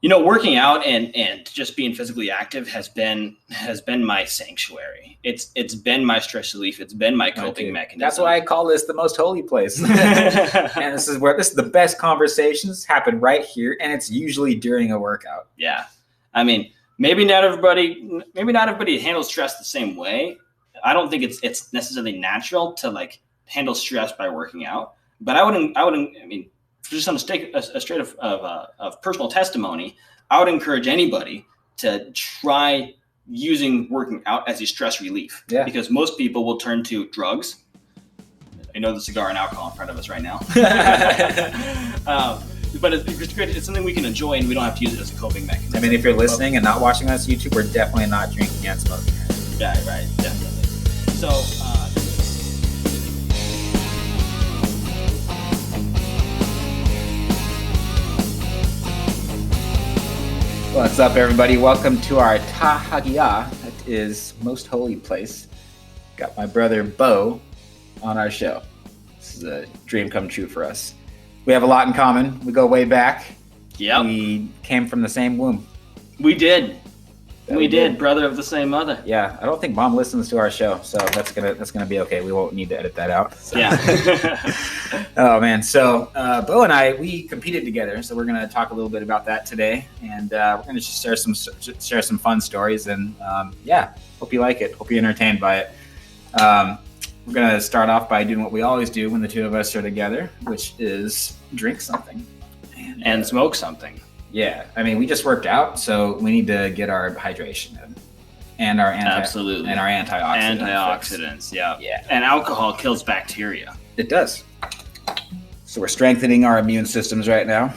Working out and just being physically active has been my sanctuary. It's been my stress relief. It's been my coping mechanism. That's why I call this the most holy place. And this is the best conversations happen right here, and it's usually during a workout. Yeah, I mean, maybe not everybody handles stress the same way. I don't think it's necessarily natural to like handle stress by working out. But I mean, just on a straight of personal testimony, I would encourage anybody to try using working out as a stress relief. Yeah. Because most people will turn to drugs. I know the cigar and alcohol in front of us right now. But it's great. It's something we can enjoy, and we don't have to use it as a coping mechanism. I mean, if you're listening and not watching us on YouTube, we're definitely not drinking and smoking. Yeah, right. Definitely. So. What's up, everybody? Welcome to our Tahagia. That is most holy place. Got my brother Beau on our show. This is a dream come true for us. We have a lot in common. We go way back. Yep. We came from the same womb. We did. We did. Brother of the same mother. Yeah. I don't think Mom listens to our show, so that's gonna be okay. We won't need to edit that out. So. Yeah. Oh man. So Beau and I, we competed together, so we're gonna talk a little bit about that today, and we're gonna just share some fun stories, and yeah, hope you like it. Hope you're entertained by it. We're gonna start off by doing what we always do when the two of us are together, which is drink something and smoke something. Yeah, I mean, we just worked out, so we need to get our hydration in, and our antioxidants. Antioxidants, yeah. And alcohol kills bacteria. It does. So we're strengthening our immune systems right now.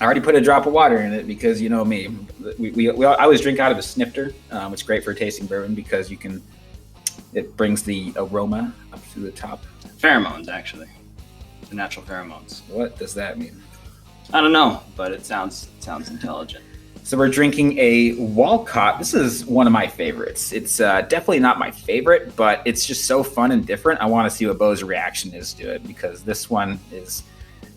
I already put a drop of water in it because you know me. I always drink out of a snifter. It's great for tasting bourbon because it brings the aroma up to the top. Pheromones, actually, the natural pheromones. What does that mean? I don't know, but it sounds intelligent. So we're drinking a Wolcott. This is one of my favorites. It's definitely not my favorite, but it's just so fun and different. I want to see what Beau's reaction is to it because this one is,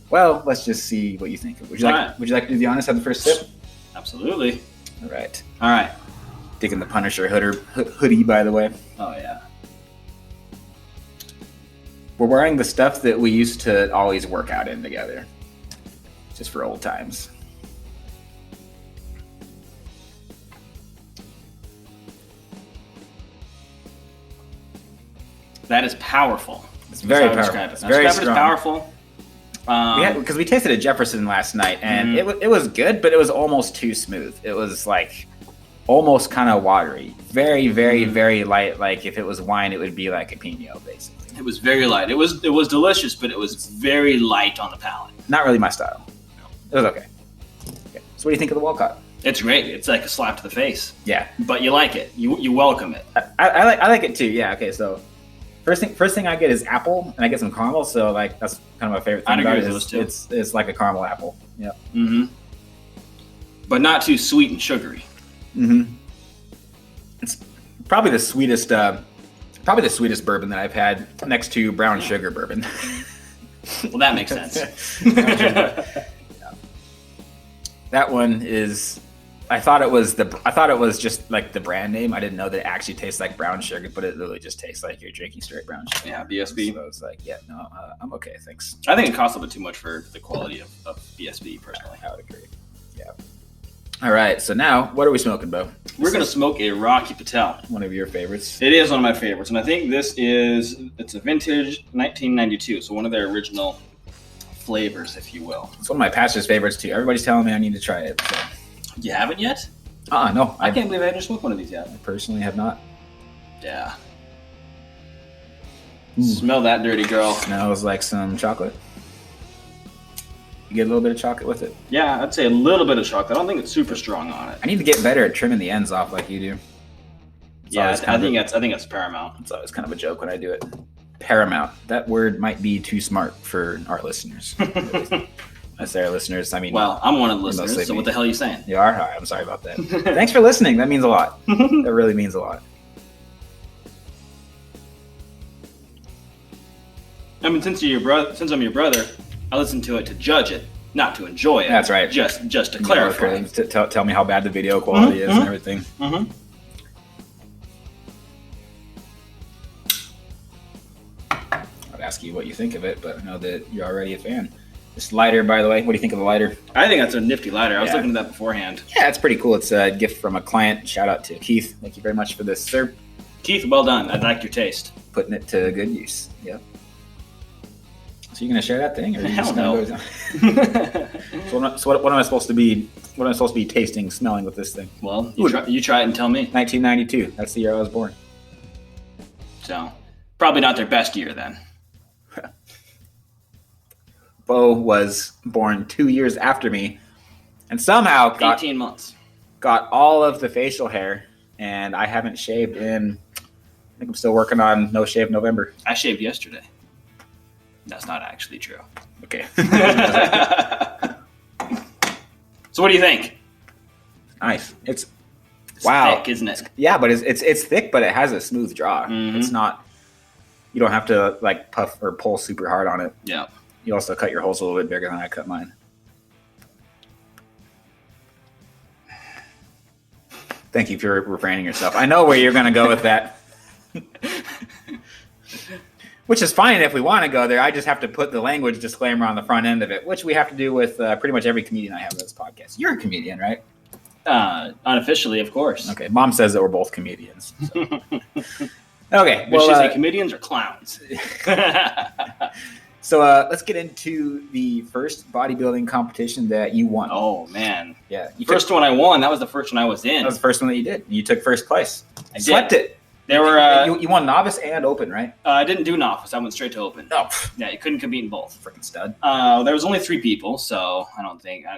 well, let's just see what you think. Would you like to do the honors, have the first sip? Absolutely. All right. Digging the Punisher hoodie, by the way. Oh, yeah. We're wearing the stuff that we used to always work out in together. Just for old times. That is powerful. It's very powerful. It's very strong. It's powerful. Because we tasted at Jefferson last night, and it was good, but it was almost too smooth. It was like almost kind of watery. Very, very, very light. Like if it was wine, it would be like a Pinot, basically. It was very light. It was delicious, but it was very light on the palate. Not really my style. It was okay. So what do you think of the Wolcott? It's great. It's like a slap to the face. Yeah. But you like it. You welcome it. I like it too. Yeah. Okay. So first thing I get is apple, and I get some caramel. So like that's kind of my favorite thing about it. It's like a caramel apple. Yeah. Mm-hmm. But not too sweet and sugary. Mm-hmm. It's probably the sweetest bourbon that I've had, next to brown sugar bourbon. Well, that makes sense. Yeah. That one is. I thought it was just like the brand name. I didn't know that it actually tastes like brown sugar, but it literally just tastes like you're drinking straight brown sugar. Yeah, BSB. So it's like, yeah, no, I'm okay, thanks. I think it costs a bit too much for the quality of BSB, personally. I would agree. Yeah. All right, so now what are we smoking, Beau? We're gonna smoke a Rocky Patel. One of your favorites. It is one of my favorites, and I think it's a vintage 1992, so one of their original flavors, if you will. It's one of my pastor's favorites too. Everybody's telling me I need to try it. So. You haven't yet? No. I can't believe I haven't smoked one of these yet. I personally have not. Yeah. Smell that, dirty girl. Smells like some chocolate. You get a little bit of chocolate with it? Yeah, I'd say a little bit of chocolate. I don't think it's super strong on it. I need to get better at trimming the ends off like you do. I think that's paramount. It's always kind of a joke when I do it. Paramount. That word might be too smart for our listeners. I say our listeners, I mean... Well, I'm one of the listeners, so what the hell are you saying? You are? All right, I'm sorry about that. Thanks for listening. That means a lot. That really means a lot. I mean, since I'm your brother, I listen to it to judge it. not to enjoy it. That's right. Just to clarify. Tell me how bad the video quality is and everything. Mm-hmm. I'd ask you what you think of it, but I know that you're already a fan. This lighter, by the way, what do you think of the lighter? I think that's a nifty lighter. I was looking at that beforehand. Yeah, it's pretty cool. It's a gift from a client. Shout out to Keith. Thank you very much for this, sir. Keith, well done. I like your taste. Putting it to good use. Yep. So you gonna share that thing, or are you Hell just no. Go so what am I supposed to be? What am I supposed to be tasting, smelling with this thing? Well, you try it and tell me. 1992. That's the year I was born. So probably not their best year then. Beau was born 2 years after me, and somehow 18 months. Got all of the facial hair, and I haven't shaved in. I think I'm still working on no shave November. I shaved yesterday. That's not actually true. Okay. So what do you think? Nice. It's wow, thick, isn't it? Yeah, but it's thick, but it has a smooth draw. Mm-hmm. It's not. You don't have to like puff or pull super hard on it. Yeah. You also cut your holes a little bit bigger than I cut mine. Thank you for refraining yourself. I know where you're going to go with that. Which is fine if we want to go there. I just have to put the language disclaimer on the front end of it, which we have to do with pretty much every comedian I have on this podcast. You're a comedian, right? Unofficially, of course. Okay. Mom says that we're both comedians. So. Okay. Well, should say comedians or clowns? So let's get into the first bodybuilding competition that you won. Oh, man. Yeah. First one I won. That was the first one I was in. That was the first one that you did. You took first place. I Swept did. it. There were. You won novice and open, right? I didn't do novice. I went straight to open. Oh. Yeah, you couldn't compete in both. Freaking stud. There was only 3 people, so I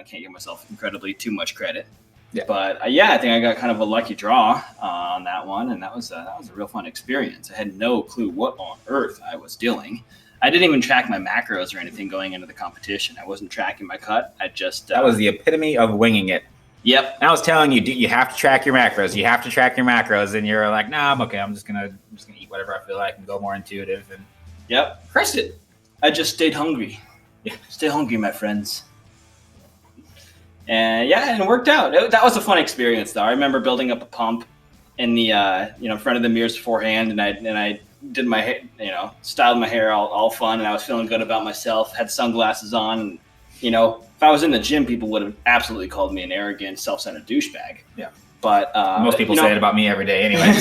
can't give myself incredibly too much credit. Yeah. But I think I got kind of a lucky draw on that one, and that was a real fun experience. I had no clue what on earth I was doing. I didn't even track my macros or anything going into the competition. I wasn't tracking my cut. I just that was the epitome of winging it. Yep. And I was telling you, you have to track your macros. You have to track your macros, and you're like, nah, I'm okay. I'm just gonna eat whatever I feel like and go more intuitive. And yep, crushed it. I just stayed hungry. Yeah, stay hungry, my friends. And and it worked out. That was a fun experience, though. I remember building up a pump in the in front of the mirrors beforehand, and I did my hair, styled my hair all fun, and I was feeling good about myself. Had sunglasses on, and, if I was in the gym, people would have absolutely called me an arrogant, self-centered douchebag. Yeah. But most people say it about me every day, anyway.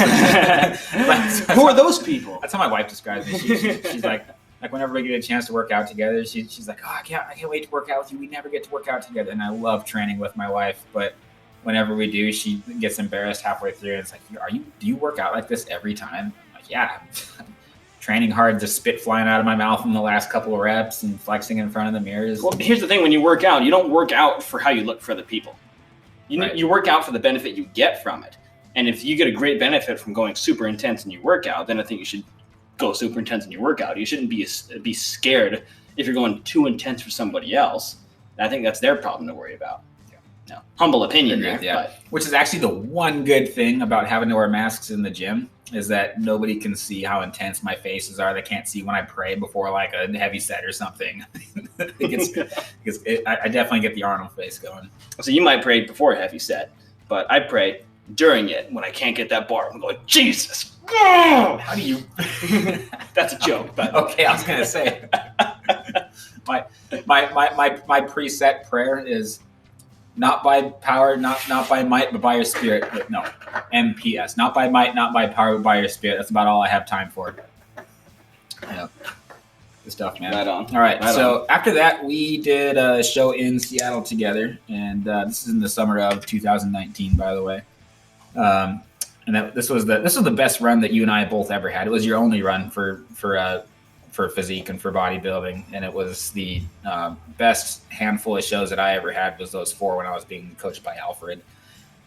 Who are those people? That's how my wife describes me. She's like whenever we get a chance to work out together, she's like, oh, I can't wait to work out with you. We never get to work out together, and I love training with my wife, but whenever we do, she gets embarrassed halfway through, and it's like, do you work out like this every time? I'm like, yeah. Training hard, just spit flying out of my mouth in the last couple of reps and flexing in front of the mirrors. Well, here's the thing: when you work out, you don't work out for how you look for other people. You work out for the benefit you get from it. And if you get a great benefit from going super intense in your workout, then I think you should go super intense in your workout. You shouldn't be scared if you're going too intense for somebody else. I think that's their problem to worry about. No, humble opinion there. Yeah. But. Which is actually the one good thing about having to wear masks in the gym is that nobody can see how intense my faces are. They can't see when I pray before like a heavy set or something. I definitely get the Arnold face going. So you might pray before a heavy set, but I pray during it when I can't get that bar. I'm going, Jesus. How do you? That's a joke. But okay, I was gonna say my preset prayer is. Not by power, not by might, but by your spirit. But no, MPS. Not by might, not by power, but by your spirit. That's about all I have time for. Yeah. Good stuff, man. Right on. All right. So after that, we did a show in Seattle together, and this is in the summer of 2019, by the way. And this was the best run that you and I both ever had. It was your only run for Physique and for bodybuilding, and it was the best handful of shows that I ever had was those 4 when I was being coached by Alfred.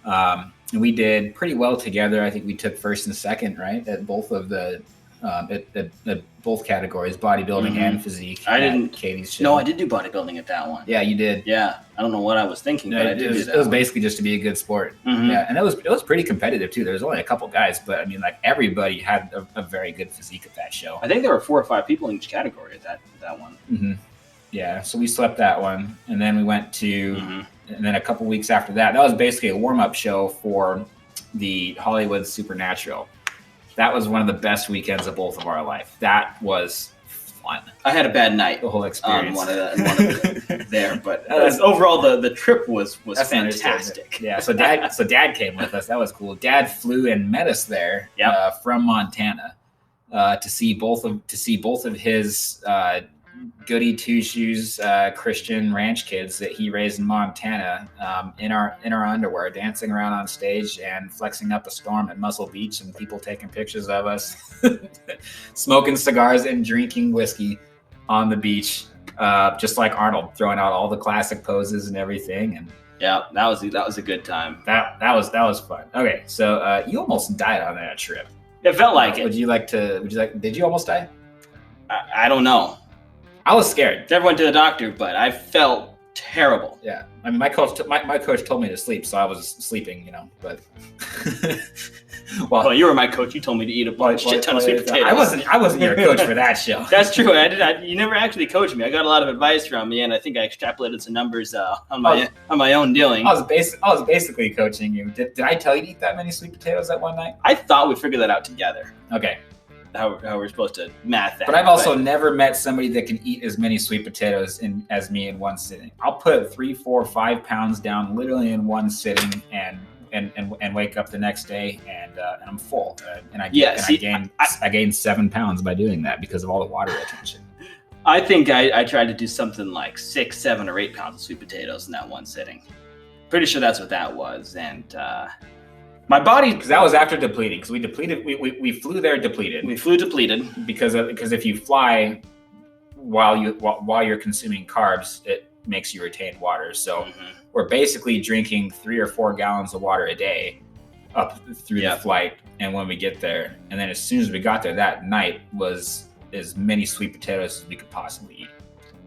And we did pretty well together. I think we took first and second, right, at both of the at both categories, bodybuilding and physique. I didn't. Katie's show. No, I did do bodybuilding at that one. Yeah, you did. Yeah, I don't know what I was thinking, but I did do that. It was basically just to be a good sport. Mm-hmm. Yeah, and it was pretty competitive too. There was only a couple guys, but I mean, like everybody had a very good physique at that show. I think there were 4 or 5 people in each category at that one. Mm-hmm. Yeah, so we slept that one, and then we went to, and then a couple weeks after that was basically a warm-up show for the Hollywood Supernatural. That was one of the best weekends of both of our life. That was fun. I had a bad night. The whole experience. One of the there, but overall the trip was fantastic. Yeah, so dad came with us. That was cool. Dad flew and met us there from Montana to see both of his goody two shoes Christian ranch kids that he raised in Montana in our underwear, dancing around on stage and flexing up a storm at Muscle Beach, and people taking pictures of us smoking cigars and drinking whiskey on the beach, just like Arnold, throwing out all the classic poses and everything. And yeah, that was a good time. That was fun. Okay, so you almost died on that trip. It felt like it. Did you almost die? I don't know. I was scared. Never went to the doctor, but I felt terrible. Yeah, I mean, my coach told me to sleep, so I was sleeping, But well, you were my coach. You told me to eat a shit ton of sweet potatoes. I wasn't your coach for that show. That's true. You never actually coached me. I got a lot of advice from you, and I think I extrapolated some numbers on my own dealing. I was basically coaching you. Did I tell you to eat that many sweet potatoes that one night? I thought we figured that out together. Okay. How we're supposed to math that. But I've also never met somebody that can eat as many sweet potatoes as me in one sitting. I'll put 3, 4, 5 pounds down literally in one sitting and wake up the next day and I'm full. I gained 7 pounds by doing that because of all the water retention. I think I tried to do something like 6, 7, or 8 pounds of sweet potatoes in that one sitting. Pretty sure that's what that was, and. My body, because that was after depleting. Because we depleted, we flew there depleted. We flew depleted because if you fly while you're consuming carbs, it makes you retain water. So we're basically drinking 3 or 4 gallons of water a day up through the flight. And when we get there, and then as soon as we got there that night was as many sweet potatoes as we could possibly eat.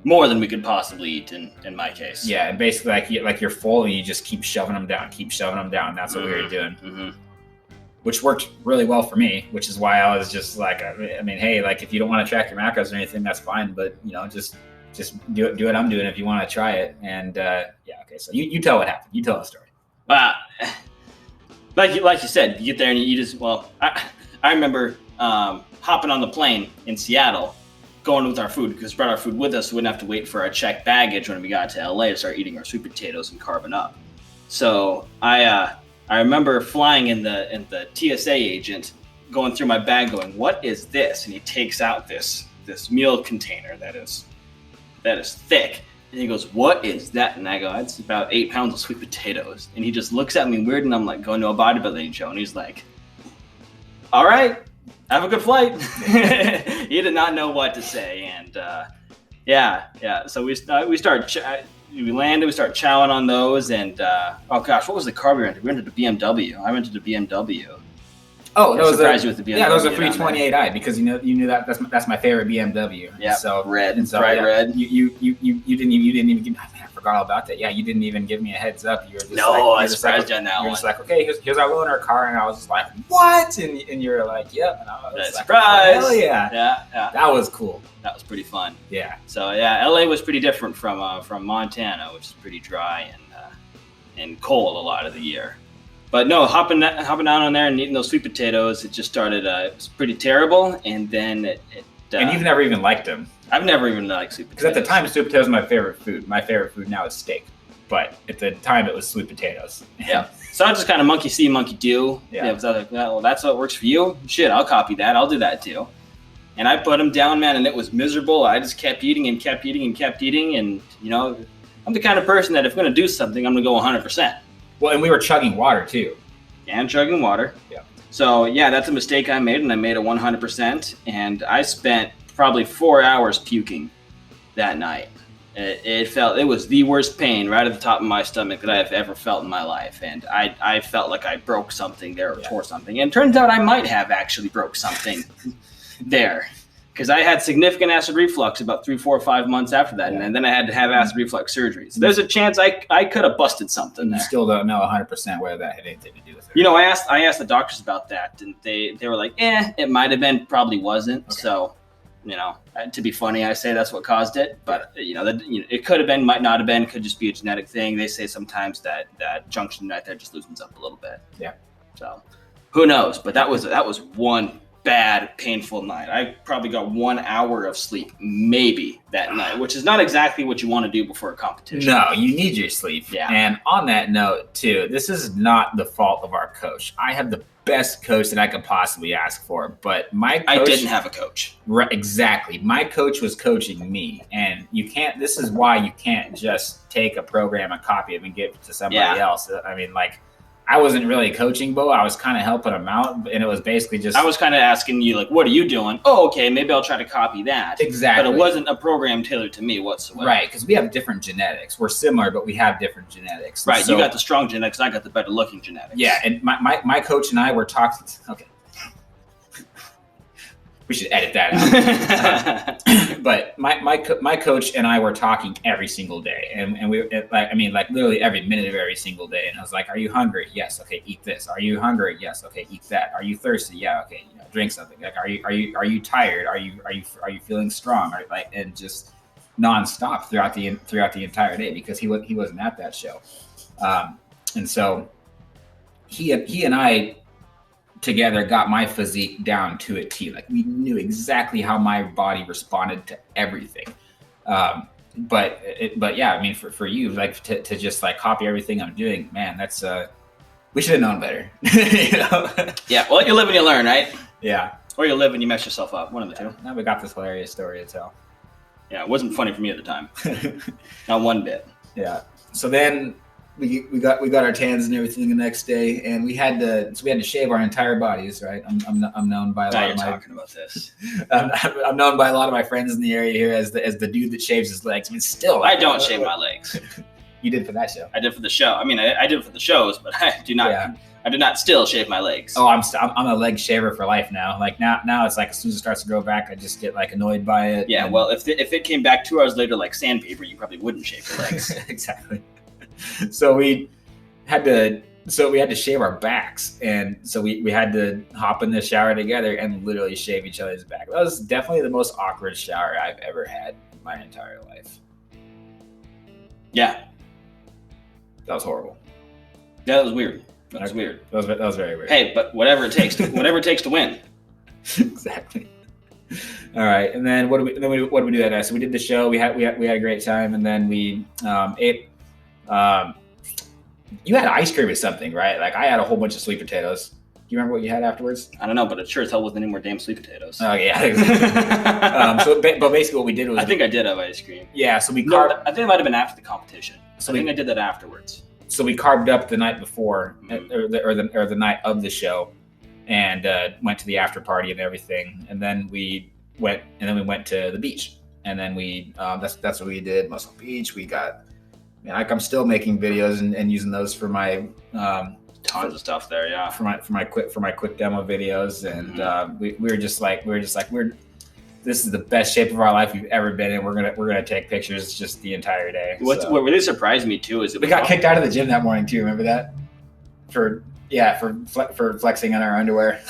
More than we could possibly eat in my case. Yeah, and basically like you're full and you just keep shoving them down. That's what we were doing, which worked really well for me. Which is why I was just like, I mean, hey, like if you don't want to track your macros or anything, that's fine. But just do what I'm doing if you want to try it. And okay. So you tell what happened. You tell the story. Like you said, you get there and you just I remember hopping on the plane in Seattle. Going with our food because we brought our food with us. So we wouldn't have to wait for our checked baggage when we got to LA to start eating our sweet potatoes and carving up. So I remember flying in the TSA agent going through my bag going, "What is this?" And he takes out this meal container that is thick. And he goes, "What is that?" And I go, "It's about 8 pounds of sweet potatoes." And he just looks at me weird, and I'm like, going to a bodybuilding show, and he's like, "All right. Have a good flight." He did not know what to say, and So we landed. We start chowing on those, and oh gosh, what was the car we rented? We rented a BMW. I rented a BMW. Oh, that was surprised you with the BMW. Yeah, that was a 328i because you knew that's my favorite BMW. Yeah, so red, bright red. You didn't even give. I forgot all about that. Yeah, you didn't even give me a heads up. You were just I surprised you on that one. You were just like, okay, here's our loaner car, and I was just like, what? And you were like, yep. And I was like, surprise! Hell yeah. Yeah. That was cool. That was pretty fun. Yeah. So LA was pretty different from Montana, which is pretty dry and cold a lot of the year. But no, hopping down on there and eating those sweet potatoes, it just started. It was pretty terrible, and then and you've never even liked them. I've never even liked sweet potatoes. Because at the time, sweet potatoes was my favorite food. My favorite food now is steak, but at the time it was sweet potatoes. Yeah. So I just kind of monkey see, monkey do. Yeah. So I was like, well, that's what works for you. Shit, I'll copy that. I'll do that too. And I put them down, man, and it was miserable. I just kept eating and kept eating and kept eating, and I'm the kind of person that if I'm going to do something, I'm going to go 100%. Well, and we were chugging water too. And chugging water. Yeah. So that's a mistake I made, and I made it 100%. And I spent probably 4 hours puking that night. It was the worst pain right at the top of my stomach that I have ever felt in my life. And I felt like I broke something there or tore something. And it turns out I might have actually broke something there. Because I had significant acid reflux about 3, 4, 5 months after that. And then I had to have acid reflux surgery. So there's a chance I could have busted something there. You still don't know 100% whether that had anything to do with it. I asked the doctors about that, and they were like, it might have been, probably wasn't. Okay. So to be funny, I say that's what caused it. But it could have been, might not have been, could just be a genetic thing. They say sometimes that junction right there just loosens up a little bit. Yeah. So who knows? But that was one bad, painful night. I probably got 1 hour of sleep maybe that night, which is not exactly what you want to do before a competition. No, you need your sleep. Yeah. And on that note too, this is not the fault of our coach. I have the best coach that I could possibly ask for, but my coach, I didn't have a coach. Right, exactly. My coach was coaching me, and this is why you can't just take a program and copy it and give it to somebody else. I mean, like, I wasn't really coaching Beau. I was kind of helping him out, and it was basically just... I was kind of asking you, like, what are you doing? Oh, okay, maybe I'll try to copy that. Exactly. But it wasn't a program tailored to me whatsoever. Right, because we have different genetics. We're similar, but we have different genetics. Right, so, you got the strong genetics, I got the better-looking genetics. Yeah, and my coach and I were talking... Okay. We should edit that out. But my coach and I were talking every single day, and we literally every minute of every single day. And I was like, "Are you hungry? Yes. Okay, eat this. Are you hungry? Yes. Okay, eat that. Are you thirsty? Yeah. Okay, drink something. Like, are you tired? Are you feeling strong? And just nonstop throughout the entire day, because he wasn't at that show, and so he and I together got my physique down to a T. Like, we knew exactly how my body responded to everything. But yeah, I mean, for you, like, to just like copy everything I'm doing, man, that's we should have known better. Yeah, well, you live and you learn, right? Yeah. Or you live and you mess yourself up, one of the two. Now we got this hilarious story to tell. Yeah, it wasn't funny for me at the time. Not one bit. Yeah. So then we got our tans and everything the next day, and we had to shave our entire bodies, right? I'm known by a lot of my talking about this. I'm known by a lot of my friends in the area here as the dude that shaves his legs. I mean, still, I don't shave my legs. You did for that show. I did for the show. I mean, I did it for the shows, but I do not. Yeah. I do not still shave my legs. Oh, I'm a leg shaver for life now. Like now it's like as soon as it starts to grow back, I just get like annoyed by it. Yeah. Well, if it came back 2 hours later like sandpaper, you probably wouldn't shave your legs. Exactly. So we had to shave our backs, and so we had to hop in the shower together and literally shave each other's back. That was definitely the most awkward shower I've ever had in my entire life. Yeah. That was horrible. Yeah, that was weird. That was weird. That was very weird. Hey, but whatever it takes to win. Exactly. All right, and then what do we do that night? So we did the show. We had a great time, and then we ate. You had ice cream or something, right? Like, I had a whole bunch of sweet potatoes. Do you remember what you had afterwards? I don't know, but it sure as hell wasn't any more damn sweet potatoes. Oh yeah. But basically what we did was I think I did have ice cream. Yeah, so we I think it might have been after the competition. So I think I did that afterwards. So we carved up the night before, or the night of the show, and went to the after party and everything, and then we went to the beach, and then we that's what we did. Muscle Beach. We got. I'm still making videos and using those for my tons of stuff there, yeah. For my quick demo videos, and we were just like this is the best shape of our life we've ever been in. We're gonna take pictures just the entire day. What really surprised me too is we got kicked out of the gym that morning too. Remember that? For flexing on our underwear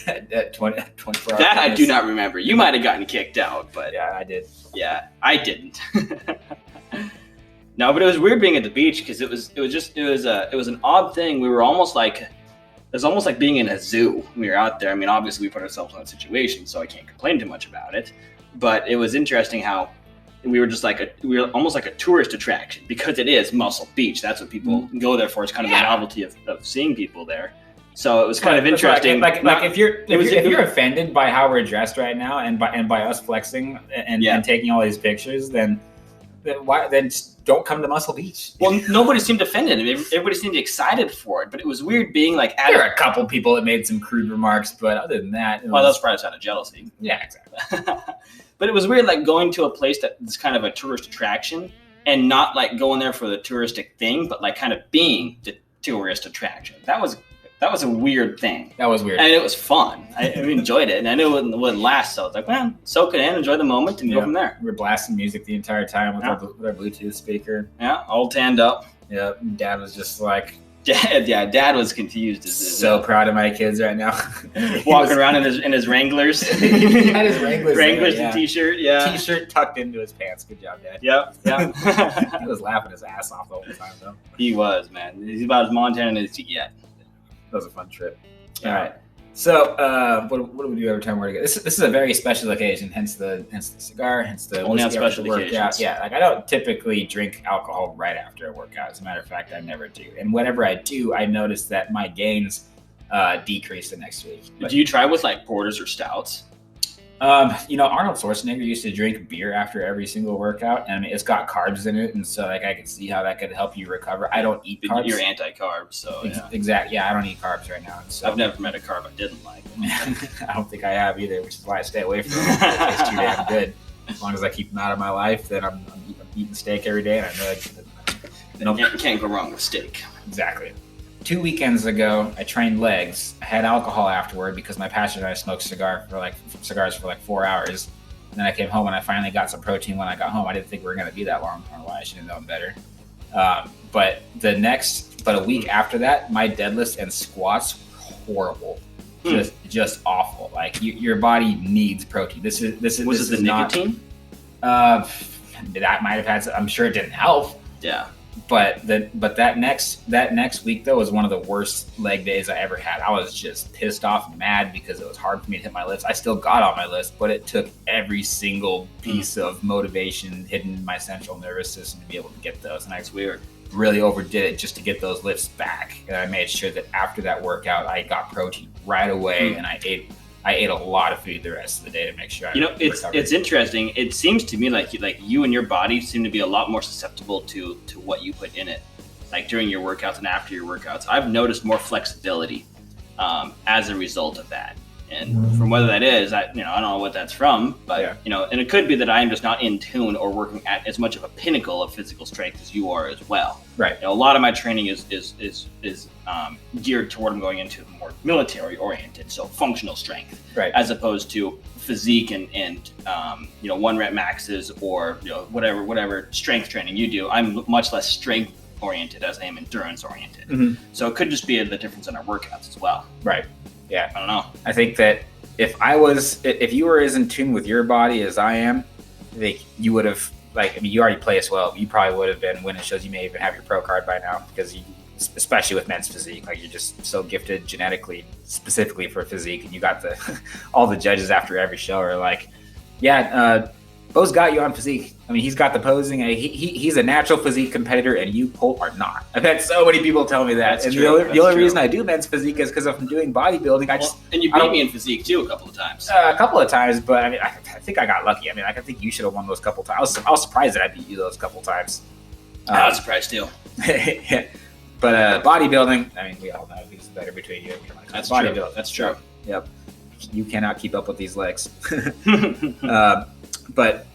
at 24 hours. That I do not remember. You might have gotten kicked out, but yeah, I did. Yeah, I didn't. No, but it was weird being at the beach because it was an odd thing. We were almost like being in a zoo. We were out there. I mean, obviously we put ourselves in that situation, so I can't complain too much about it. But it was interesting how we were almost like a tourist attraction because it is Muscle Beach. That's what people go there for. It's kind of the novelty of seeing people there. So it was kind of interesting. Like if you're offended by how we're dressed right now and by us flexing and taking all these pictures, then just don't come to Muscle Beach. Well, nobody seemed offended. Everybody seemed excited for it, but it was weird being like. There were a couple people that made some crude remarks, but other than that, that's probably out of jealousy. Yeah, exactly. But it was weird, like going to a place that's kind of a tourist attraction and not like going there for the touristic thing, but like kind of being the tourist attraction. That was a weird thing. That was weird. And it was fun. I enjoyed it. And I knew it wouldn't last. So I was like, well, soak it in, enjoy the moment, and go from there. We were blasting music the entire time with our Bluetooth speaker. Yeah, all tanned up. Yeah. Dad was just like, Dad was confused. So proud of my kids right now. Walking around in his Wranglers. He had his Wranglers and t-shirt. Yeah. T-shirt tucked into his pants. Good job, Dad. Yep. He was laughing his ass off the whole time, though. He was, man. He's about as Montana as he get. That was a fun trip. All right. So, what do we do every time we're together? This is a very special occasion, hence the cigar, hence the only on special occasions. Yeah, like I don't typically drink alcohol right after a workout. As a matter of fact, I never do. And whenever I do, I notice that my gains decrease the next week. But, do you try with like porters or stouts? Arnold Schwarzenegger used to drink beer after every single workout, and I mean, it's got carbs in it, and so like I can see how that could help you recover. I don't eat carbs. You're anti-carb, so yeah. Exactly. Yeah, I don't eat carbs right now. So. I've never met a carb I didn't like. I don't think I have either, which is why I stay away from them. It tastes too damn good. As long as I keep them out of my life, then I'm eating steak every day, and I know you can't go wrong with steak. Exactly. 2 weekends ago, I trained legs. I had alcohol afterward because my pastor and I smoked cigars for like 4 hours. And then I came home and I finally got some protein when I got home. I didn't think we were going to be that long. I don't know why. I should have known better. But a week after that, my deadlifts and squats were horrible. Just awful. Like your body needs protein. Was it the nicotine? That might have had. I'm sure it didn't help. Yeah. But that next week though was one of the worst leg days I ever had. I was just pissed off and mad because it was hard for me to hit my lifts. I still got on my list, but it took every single piece of motivation hidden in my central nervous system to be able to get those. And I really overdid it just to get those lifts back. And I made sure that after that workout, I got protein right away, and I ate a lot of food the rest of the day to make sure. It's interesting. It seems to me like you and your body seem to be a lot more susceptible to what you put in it, like during your workouts and after your workouts. I've noticed more flexibility as a result of that. And from whether that is, I don't know what that's from, but and it could be that I am just not in tune or working at as much of a pinnacle of physical strength as you are as well. Right. A lot of my training is geared toward I'm going into more military oriented, so functional strength, right, as opposed to physique and 1 rep maxes or whatever strength training you do. I'm much less strength oriented as I am endurance oriented. Mm-hmm. So it could just be the difference in our workouts as well. Right. Yeah, I don't know. I think that if you were as in tune with your body as I am, I think you would have, you already play as well. You probably would have been winning shows. You may even have your pro card by now because especially with men's physique, you're just so gifted genetically, specifically for physique. And you got all the judges after every show are like, Beau's got you on physique. I mean, he's got the posing. He's a natural physique competitor, and you are not. I've had so many people tell me that. That's the only reason I do men's physique is because if I'm doing bodybuilding, and you beat me in physique too a couple of times. A couple of times, but I mean, I think I got lucky. I mean, I think you should have won those couple times. I was surprised that I beat you those couple times. I was surprised too. But bodybuilding, I mean, we all know who's better between you and me. That's bodybuilding. That's true. Yep. You cannot keep up with these legs. But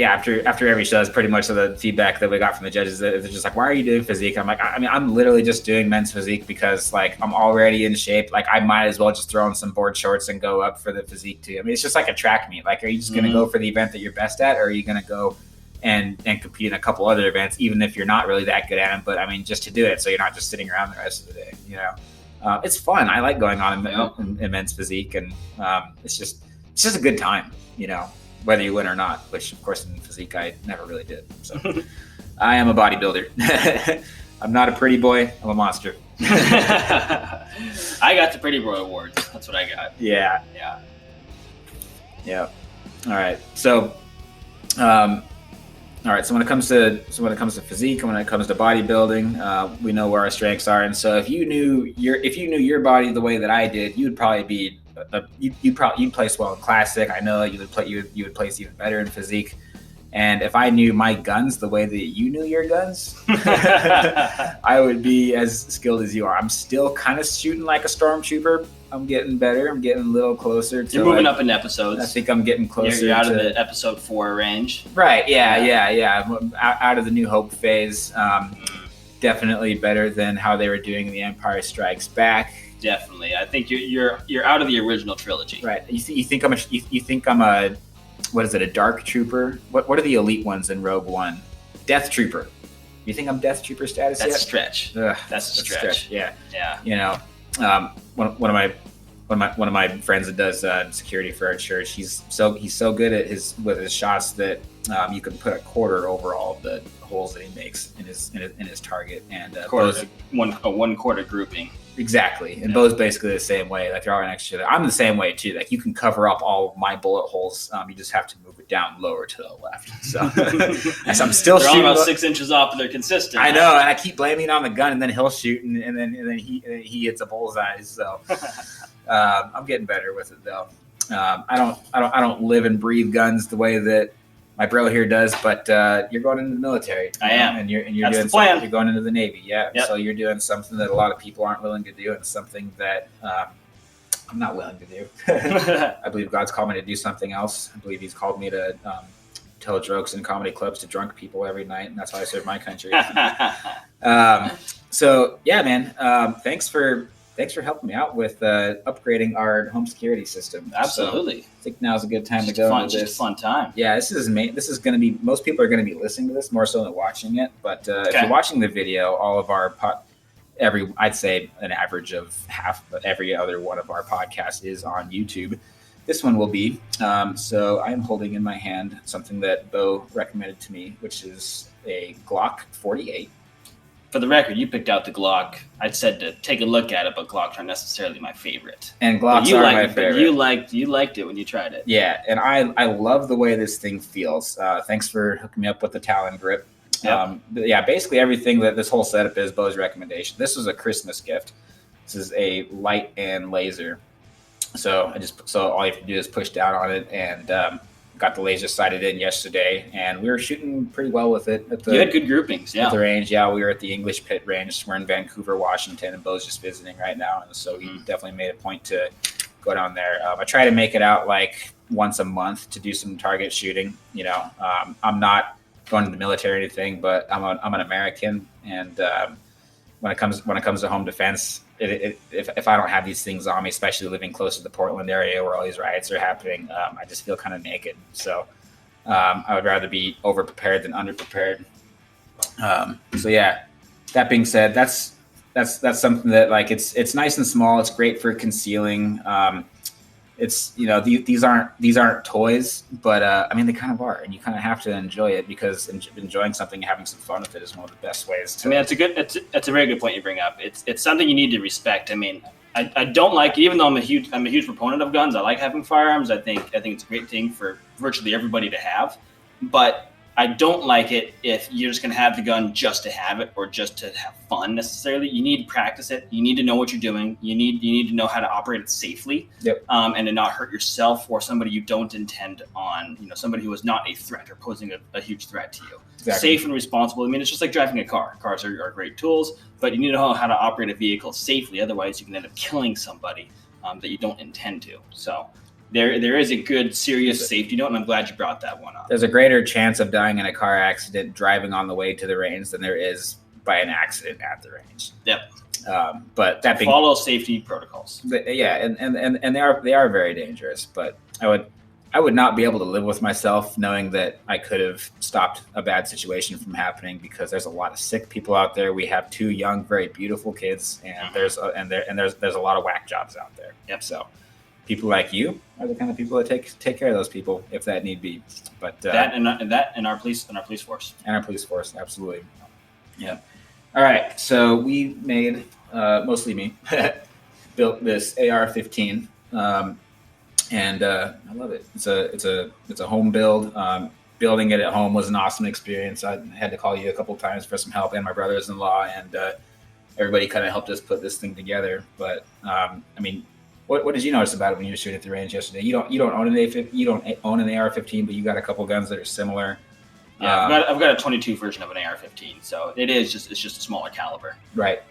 after every show, is pretty much the feedback that we got from the judges. They're just like, "Why are you doing physique?" I'm like, I'm literally just doing men's physique because I'm already in shape. I might as well just throw on some board shorts and go up for the physique too. I mean, it's just like a track meet. Are you just going to go for the event that you're best at, or are you going to go and compete in a couple other events, even if you're not really that good at them? But I mean, just to do it, so you're not just sitting around the rest of the day. It's fun. I like going on in men's physique, and it's just a good time. Whether you win or not, which of course in physique I never really did. So I am a bodybuilder. I'm not a pretty boy. I'm a monster. I got the pretty boy awards. That's what I got. Yeah. All right. So, So when it comes to physique and when it comes to bodybuilding, we know where our strengths are. And so if you knew your body the way that I did, you'd probably be you'd place well in classic. I know you would place even better in physique. And if I knew my guns the way that you knew your guns, I would be as skilled as you are. I'm still kind of shooting like a stormtrooper. I'm getting better. I'm getting a little closer to. You're moving up in episodes. I think I'm getting closer. You're out of the episode 4 range. Right. Yeah. I'm out of the New Hope phase. Definitely better than how they were doing The Empire Strikes Back. Definitely. I think you're out of the original trilogy. Right. You think I'm a what is it? A dark trooper? What are the elite ones in Rogue One? Death Trooper. You think I'm Death Trooper status That's yet? a stretch. Ugh, That's a stretch. Yeah. Yeah. You know, one of my friends that does security for our church, he's so good at his shots that you can put a quarter over all of the holes that he makes in his target. And one quarter grouping. Exactly. And Beau's basically the same way. Like, they're all next to each other. I'm the same way too. Like, you can cover up all of my bullet holes. You just have to move it down lower to the left. So I'm still they're shooting all about 6 inches off, but they're consistent. I know, and I keep blaming it on the gun, and then he'll shoot, and then he hits a bullseye. So I'm getting better with it though. I don't live and breathe guns the way that my bro here does, but you're going into the military. I am, and you're That's doing the plan. You're going into the Navy, yeah. Yep. So you're doing something that a lot of people aren't willing to do, and something that I'm not willing to do. I believe God's called me to do something else. I believe He's called me to tell jokes in comedy clubs to drunk people every night, and that's how I serve my country. So yeah, man. Thanks for helping me out with upgrading our home security system. Absolutely. So I think now's a good time to go into this. Just a fun time. Yeah, this is going to be, most people are going to be listening to this more so than watching it. But if you're watching the video, all of our I'd say an average of half, but every other one of our podcasts is on YouTube. This one will be. So I'm holding in my hand something that Beau recommended to me, which is a Glock 48. For the record, you picked out the Glock. I said to take a look at it, but Glocks aren't necessarily my favorite. And Glocks are my favorite. You liked it when you tried it. Yeah, and I love the way this thing feels. Thanks for hooking me up with the Talon grip. Yep. But yeah, basically everything that this whole setup is Beau's recommendation. This was a Christmas gift. This is a light and laser. So all you have to do is push down on it, and got the laser sighted in yesterday, and we were shooting pretty well with it. You had good groupings, yeah. At the range, yeah. We were at the English Pit Range. We're in Vancouver, Washington, and Beau's just visiting right now, and so he definitely made a point to go down there. I try to make it out like once a month to do some target shooting. You know, I'm not going to the military or anything, but I'm an American, and when it comes to home defense, if I don't have these things on me, especially living close to the Portland area where all these riots are happening, I just feel kind of naked. So I would rather be over prepared than under prepared. So yeah, that being said, that's something that, like, it's nice and small. It's great for concealing. It's, you know, these aren't toys, but I mean, they kind of are, and you kind of have to enjoy it, because enjoying something and having some fun with it is one of the best ways to. I mean, that's a very good point you bring up. It's something you need to respect. I mean, I don't like, even though I'm a huge proponent of guns. I like having firearms. I think it's a great thing for virtually everybody to have, but I don't like it if you're just going to have the gun just to have it, or just to have fun necessarily. You need to practice it. You need to know what you're doing. You need to know how to operate it safely, and to not hurt yourself or somebody you don't intend on, you know, somebody who is not a threat or posing a huge threat to you. Exactly. Safe and responsible. I mean, it's just like driving a car. Cars are great tools, but you need to know how to operate a vehicle safely. Otherwise, you can end up killing somebody that you don't intend to. So there is a good, serious safety note, and I'm glad you brought that one up. There's a greater chance of dying in a car accident driving on the way to the range than there is by an accident at the range. Yep. But that being, follow safety protocols. Yeah, and they are very dangerous. But I would not be able to live with myself knowing that I could have stopped a bad situation from happening, because there's a lot of sick people out there. We have 2 young, very beautiful kids, and there's a lot of whack jobs out there. Yep. So people like you are the kind of people that take care of those people if that need be. But that and our police force. And our police force, absolutely. Yeah. All right. So we made, mostly me, built this AR-15, and I love it. It's a home build. Building it at home was an awesome experience. I had to call you a couple times for some help, and my brothers-in-law, and everybody kind of helped us put this thing together. But I mean, what did you notice about it when you were shooting at the range yesterday? You don't own an AR-15, but you got a couple guns that are similar. Yeah, I've got a 22 version of an AR-15, so it's just a smaller caliber. Right.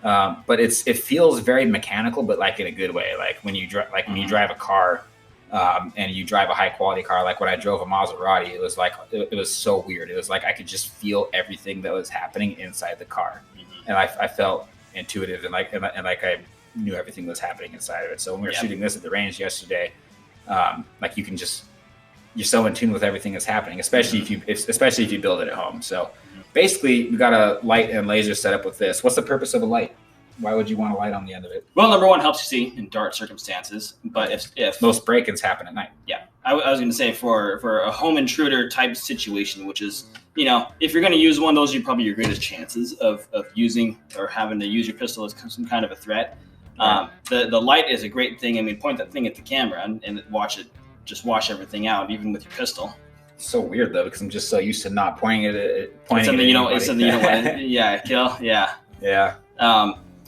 But it feels very mechanical, but like in a good way. Like when you when you drive a car, and you drive a high quality car. Like when I drove a Maserati, it was like it was so weird. It was like I could just feel everything that was happening inside the car, and I felt intuitive and like I knew everything that was happening inside of it. So when we were shooting this at the range yesterday, like you're so in tune with everything that's happening, especially if you build it at home. So basically we got a light and laser set up with this. What's the purpose of a light? Why would you want a light on the end of it? Well, number one, helps you see in dark circumstances. But if most break-ins happen at night. Yeah, I was going to say for a home intruder type situation, which is, if you're going to use one, those are probably your greatest chances of using or having to use your pistol as some kind of a threat. Right. The light is a great thing. I mean, point that thing at the camera and watch it, just wash everything out, even with your pistol. It's so weird though, because I'm just so used to not pointing it at It's something you don't want to, kill. Yeah. Yeah.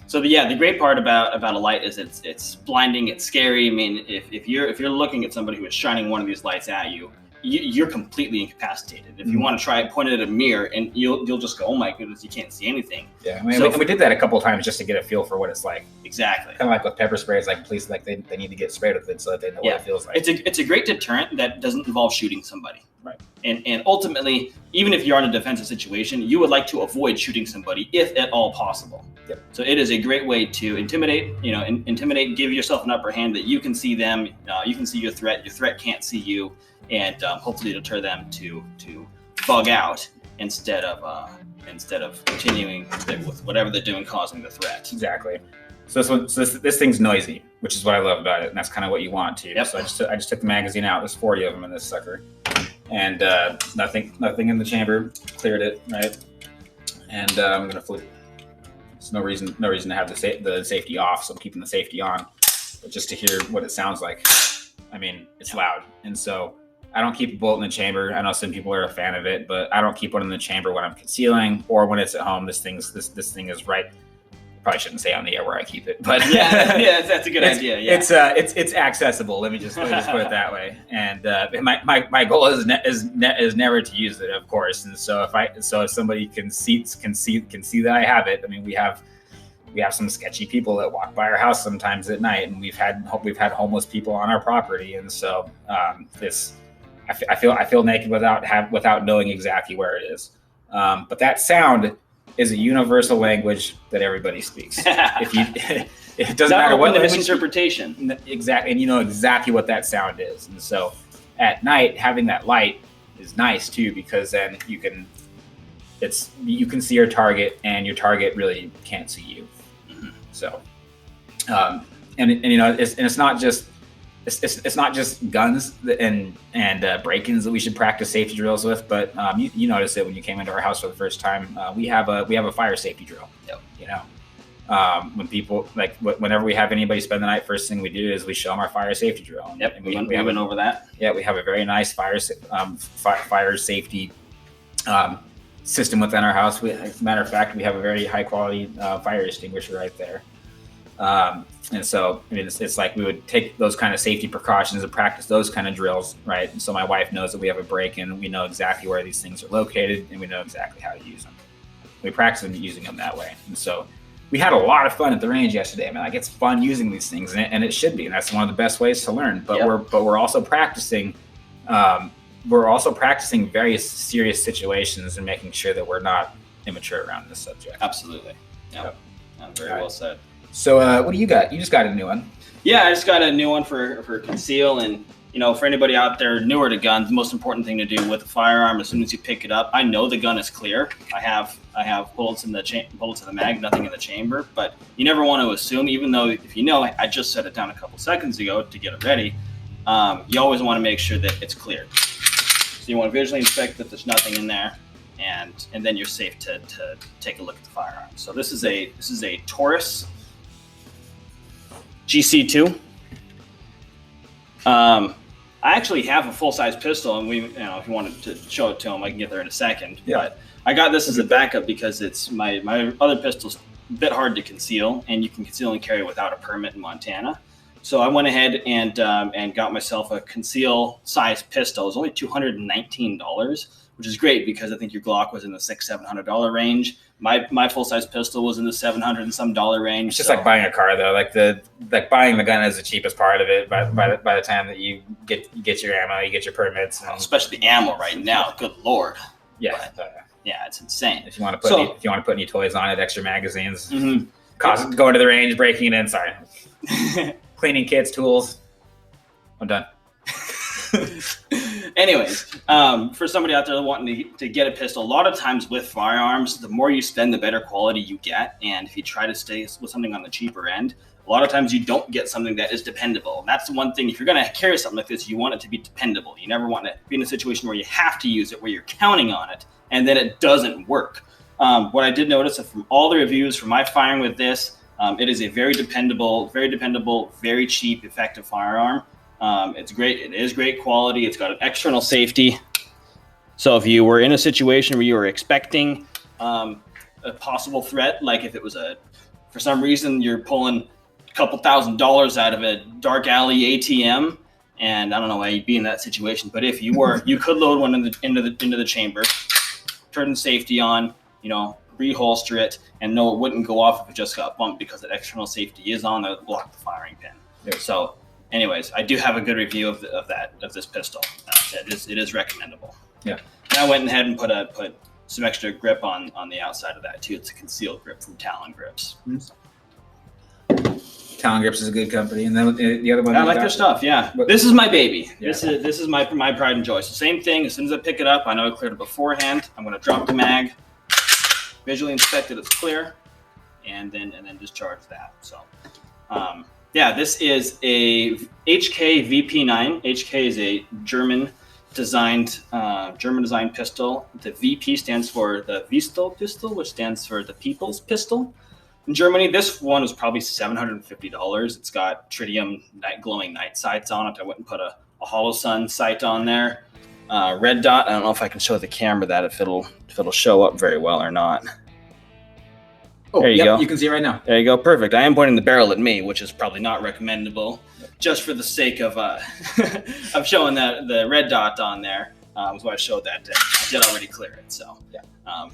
So the great part about a light is it's blinding, it's scary. I mean, if you're looking at somebody who is shining one of these lights at you, you're completely incapacitated. If you want to try it, point it at a mirror, and you'll just go, oh my goodness, you can't see anything. Yeah, I mean, we did that a couple of times just to get a feel for what it's like. Exactly. Kind of like with pepper sprays, like police, like they need to get sprayed with it so that they know what it feels like. It's a great deterrent that doesn't involve shooting somebody. Right. And ultimately, even if you're in a defensive situation, you would like to avoid shooting somebody if at all possible. Yep. So it is a great way to intimidate, give yourself an upper hand that you can see them, you can see your threat can't see you, and hopefully deter them to bug out instead of continuing with whatever they're doing causing the threat. Exactly. So this thing's noisy, which is what I love about it, and that's kind of what you want to. Yep. So I just took the magazine out. There's 40 of them in this sucker, and nothing in the chamber. Cleared it, right? And I'm gonna flip. There's no reason to have the safety off, so I'm keeping the safety on, but just to hear what it sounds like. I mean, it's loud, and so I don't keep a bullet in the chamber. I know some people are a fan of it, but I don't keep one in the chamber when I'm concealing or when it's at home. This thing is right. Probably shouldn't say on the air where I keep it, but yeah, that's a good idea. Yeah, it's accessible. Let me just put it that way. And my goal is never to use it, of course. And so if somebody can see that I have it. I mean, we have some sketchy people that walk by our house sometimes at night, and we've had homeless people on our property, and so I feel naked without knowing exactly where it is. But that sound is a universal language that everybody speaks. It doesn't matter what misinterpretation. Exactly, and you know exactly what that sound is. And so at night, having that light is nice too, because then you can see your target, and your target really can't see you. Mm-hmm. So, it's not just. It's not just guns and break-ins that we should practice safety drills with, but you noticed it when you came into our house for the first time. We have a fire safety drill. Yep. When people whenever we have anybody spend the night, first thing we do is we show them our fire safety drill. Yep. We went over that. Yeah, we have a very nice fire safety system within our house. As a matter of fact, we have a very high quality fire extinguisher right there. And so, I mean, it's like we would take those kind of safety precautions and practice those kind of drills, right? And so my wife knows that we have a break-in, we know exactly where these things are located, and we know exactly how to use them. We practice them using them that way. And so we had a lot of fun at the range yesterday. I mean, it's fun using these things, and it should be, and that's one of the best ways to learn. But we're also practicing. We're also practicing very serious situations and making sure that we're not immature around this subject. Absolutely. Yep. Very well said. So what do you got? You just got a new one. Yeah, I just got a new one for conceal. And, for anybody out there newer to guns, the most important thing to do with a firearm, as soon as you pick it up, I know the gun is clear. I have bullets in the mag, nothing in the chamber. But you never want to assume, even though if I just set it down a couple seconds ago to get it ready, you always want to make sure that it's clear. So you want to visually inspect that there's nothing in there. And then you're safe to take a look at the firearm. So this is a Taurus GC2. I actually have a full-size pistol, and if you wanted to show it to him, I can get there in a second. Yeah. But I got this as a backup because it's my other pistol's a bit hard to conceal, and you can conceal and carry without a permit in Montana. So I went ahead and got myself a conceal size pistol. It was only $219, which is great because I think your Glock was in the $600-700 range. My full size pistol was in the $700 and some range. It's just like buying a car, though. Like buying the gun is the cheapest part of it. By the time that you get your ammo, you get your permits, especially the ammo right now. Good Lord. Yeah. Yeah, it's insane. If you want to put any toys on it, extra magazines, going to the range, breaking it in. Sorry. Cleaning kits, tools. I'm done. Anyways, for somebody out there wanting to get a pistol, a lot of times with firearms, the more you spend, the better quality you get. And if you try to stay with something on the cheaper end, a lot of times you don't get something that is dependable. And that's the one thing, if you're going to carry something like this, you want it to be dependable. You never want to be in a situation where you have to use it, where you're counting on it, and then it doesn't work. What I did notice from all the reviews from my firing with this, it is a very dependable, very cheap, effective firearm. It's great. It is great quality. It's got an external safety. So if you were in a situation where you were expecting a possible threat, like if it was for some reason you're pulling a couple $1,000s out of a dark alley ATM, and I don't know why you'd be in that situation, but if you were, you could load one into the chamber, turn the safety on, reholster it, and no, it wouldn't go off if it just got bumped because the external safety is on there to block the firing pin. Yeah. So anyways, I do have a good review of this pistol. It is recommendable. Yeah. And I went ahead and put some extra grip on the outside of that too. It's a concealed grip from Talon Grips. Mm-hmm. Talon Grips is a good company, and then the other one. I like their stuff. Yeah, but this is my baby. Yeah. This is my pride and joy. So same thing. As soon as I pick it up, I know I cleared it beforehand. I'm going to drop the mag, visually inspect it. It's clear, and then discharge that. So. Yeah, this is a HK VP9. HK is a German designed pistol. The VP stands for the Pistol pistol, which stands for the People's Pistol. In Germany, this one was probably $750. It's got tritium glowing night sights on it. I went and put a hollow sun sight on there. Red dot. I don't know if I can show the camera that if it'll show up very well or not. Oh, there you go. You can see it right now. There you go. Perfect. I am pointing the barrel at me, which is probably not recommendable, just for the sake of of showing the red dot on there. Was why I showed that day. I did already clear it, so yeah.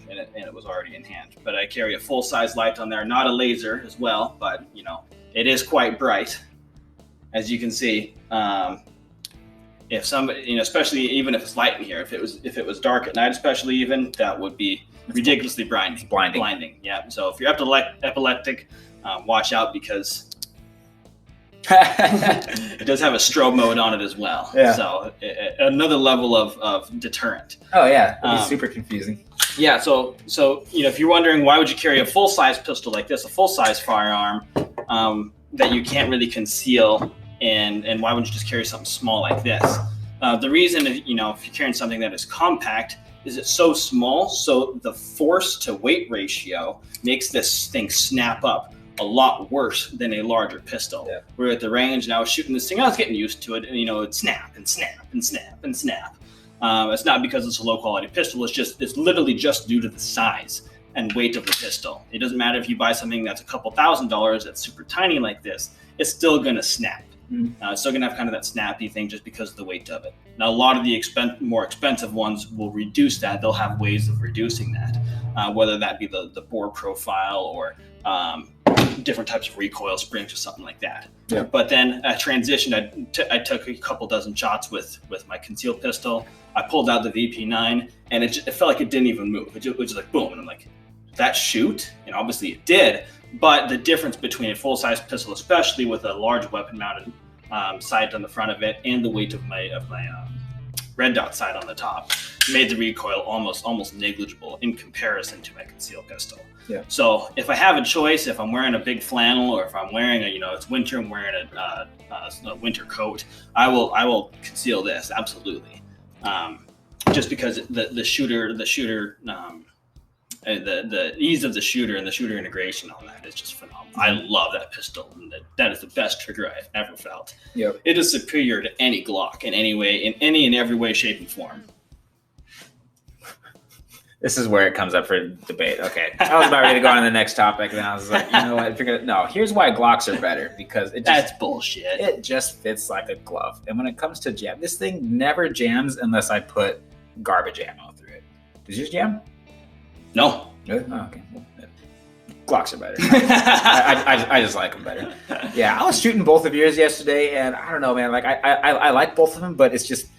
And it was already in hand. But I carry a full size light on there, not a laser as well, but it is quite bright, as you can see. If somebody, especially even if it's light in here, if it was dark at night, especially even, that would be ridiculously blinding. Yeah. So if you're epileptic, watch out, because it does have a strobe mode on it as well. Yeah. So another level of deterrent. Oh yeah, it'd be super confusing. Yeah. So if you're wondering why would you carry a full size pistol like this, a full size firearm that you can't really conceal, and why wouldn't you just carry something small like this? The reason, if you're carrying something that is compact, is it's so small, so the force to weight ratio makes this thing snap up a lot worse than a larger pistol. Yeah. We're at the range, and I was shooting this thing, I was getting used to it, and it'd snap and snap and snap and snap. It's not because it's a low quality pistol, it's literally just due to the size and weight of the pistol. It doesn't matter if you buy something that's a couple $1,000s that's super tiny like this, it's still gonna snap. It's still going to have kind of that snappy thing just because of the weight of it. Now, a lot of the more expensive ones will reduce that. They'll have ways of reducing that, whether that be the bore profile or different types of recoil springs or something like that. Yeah. But then I transitioned. I took a couple dozen shots with my concealed pistol. I pulled out the VP9, and it felt like it didn't even move. It was just like boom, and I'm like, did that shoot? And obviously it did. But the difference between a full-size pistol, especially with a large weapon-mounted sight on the front of it, and the weight of my red dot sight on the top, made the recoil almost negligible in comparison to my concealed pistol. Yeah. So if I have a choice, if I'm wearing a big flannel, or if I'm wearing it's winter, I'm wearing a winter coat, I will conceal this absolutely, just because the shooter. The ease of the shooter and the shooter integration on that is just phenomenal. I love that pistol. That is the best trigger I've ever felt. Yep. It is superior to any Glock in any way, in any and every way, shape, and form. This is where it comes up for debate. Okay, I was about ready to go on to the next topic, and then I was like, you know what? No, here's why Glocks are better, because that's bullshit. It just fits like a glove. And when it comes to jam, this thing never jams unless I put garbage ammo through it. Does yours jam? No. Really? Oh, okay. Well, Glocks are better. I just like them better. Yeah, I was shooting both of yours yesterday, and I don't know, man. Like I like both of them, but it's just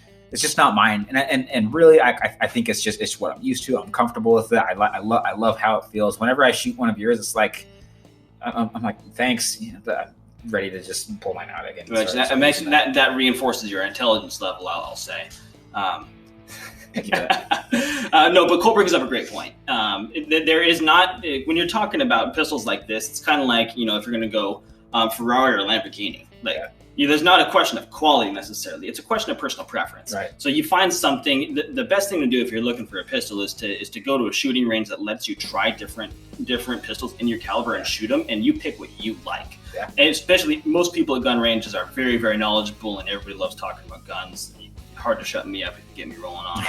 not mine. And really, I think it's what I'm used to. I'm comfortable with it. I love how it feels. Whenever I shoot one of yours, it's like I'm like, thanks. But I'm ready to just pull mine out again. That reinforces your intelligence level, I'll say. Thank you for that. No, but Cole brings up a great point. There is not, when you're talking about pistols like this, it's kind of like, if you're going to go Ferrari or Lamborghini, there's not a question of quality necessarily. It's a question of personal preference. Right. So you find something, the best thing to do if you're looking for a pistol is to go to a shooting range that lets you try different pistols in your caliber and shoot them, and you pick what you like. Yeah. And especially most people at gun ranges are very, very knowledgeable, and everybody loves talking about guns. Hard to shut me up if you get me rolling on.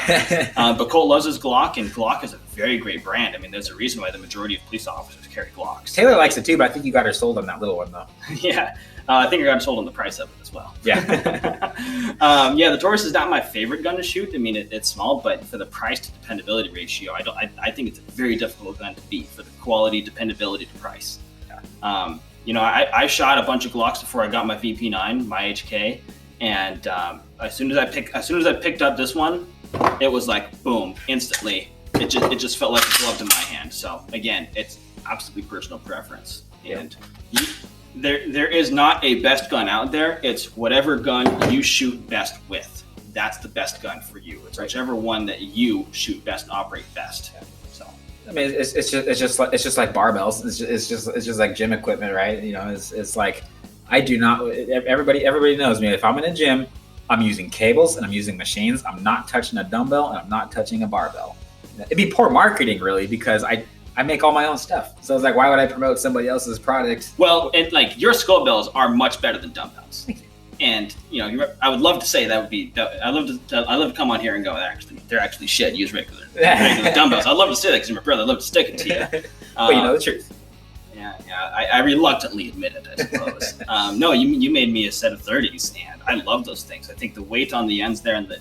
But Cole loves his Glock, and Glock is a very great brand. I mean, there's a reason why the majority of police officers carry Glocks. Taylor likes it too, but I think you got her sold on that little one though. Yeah, I think I got sold on the price of it as well. Yeah. The Taurus is not my favorite gun to shoot. I mean, it's small, but for the price to dependability ratio, I think it's a very difficult gun to beat for the quality, dependability to price. Yeah. I shot a bunch of Glocks before I got my VP9, my HK, and as soon as I picked up this one, it was like boom, instantly. It just felt like a glove to my hand. So again, it's absolutely personal preference, and there is not a best gun out there. It's whatever gun you shoot best with. That's the best gun for you. It's whichever one that you shoot best and operate best. Yeah. So I mean, it's just like barbells. It's just like gym equipment, right? It's like I do not. Everybody knows me. If I'm in a gym, I'm using cables and I'm using machines. I'm not touching a dumbbell and I'm not touching a barbell. It'd be poor marketing, really, because I make all my own stuff. So it's like, why would I promote somebody else's product? Well, and like your Skullbellz are much better than dumbbells. Thank you. And I would love to say that would be. I love to come on here and go, they're actually shit. Use regular dumbbells. I'd love to say that because you're my brother. I'd love to stick it to you. But you know the truth. Yeah. I reluctantly admit it, I suppose. No, you made me a set of 30s, and I love those things. I think the weight on the ends there and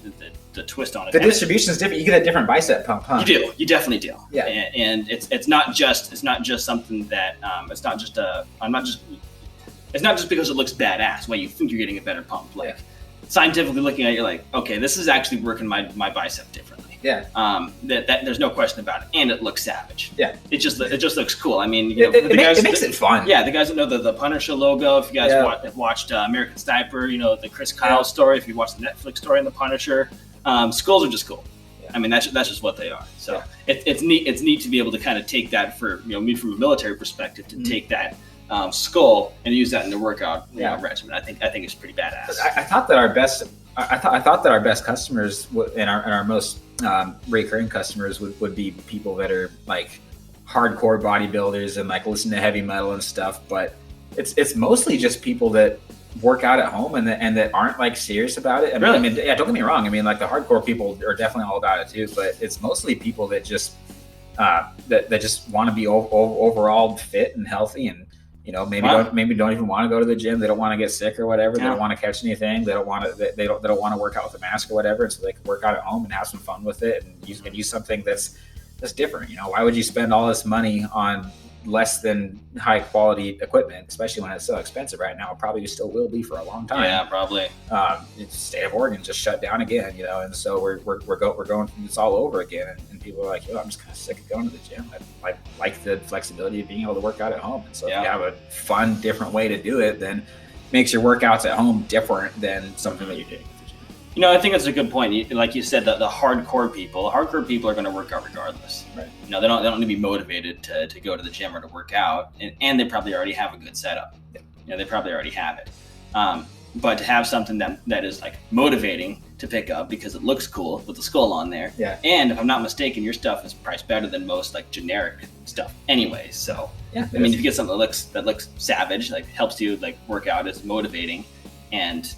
the twist on it. The distribution is different. You get a different bicep pump, huh? You do. You definitely do. Yeah. And it's not just something that it's not just because it looks badass why you think you're getting a better pump. Scientifically looking at it, you're like, okay, this is actually working my bicep differently. Yeah. That there's no question about it, and it looks savage. Yeah. It just looks cool. I mean, it makes it fun. Yeah, the guys that know the Punisher logo. If you guys have watched American Sniper, the Chris Kyle story. If you watched the Netflix story on the Punisher, skulls are just cool. Yeah. I mean, that's just what they are. So it's neat. It's neat to be able to kind of take that for me from a military perspective to take that skull and use that in the workout regimen. I think it's pretty badass. I thought that our best customers and our most recurring customers would be people that are like hardcore bodybuilders and like listen to heavy metal and stuff. But it's mostly just people that work out at home and that aren't like serious about it. I mean, don't get me wrong. I mean, like the hardcore people are definitely all about it too. But it's mostly people that just that just want to be overall fit and healthy and. Maybe don't even want to go to the gym. They don't want to get sick or whatever. They don't want to catch anything. They don't want to work out with a mask or whatever. So they can work out at home and have some fun with it and use something that's different. Why would you spend all this money on less than high quality equipment, especially when it's so expensive right now? It probably still will be for a long time. Yeah, probably. The state of Oregon just shut down again, and so we're going it's all over again. And people are like, I'm just kind of sick of going to the gym. I like the flexibility of being able to work out at home. And so if you have a fun, different way to do it, then makes your workouts at home different than something that you're doing. I think that's a good point. Like you said, the hardcore people are going to work out regardless. Right. They don't need to be motivated to go to the gym or to work out, and they probably already have a good setup. They probably already have it. But to have something that is like motivating to pick up because it looks cool with the skull on there. Yeah. And if I'm not mistaken, your stuff is priced better than most like generic stuff anyway. So if you get something that looks savage, like helps you like work out, is motivating. And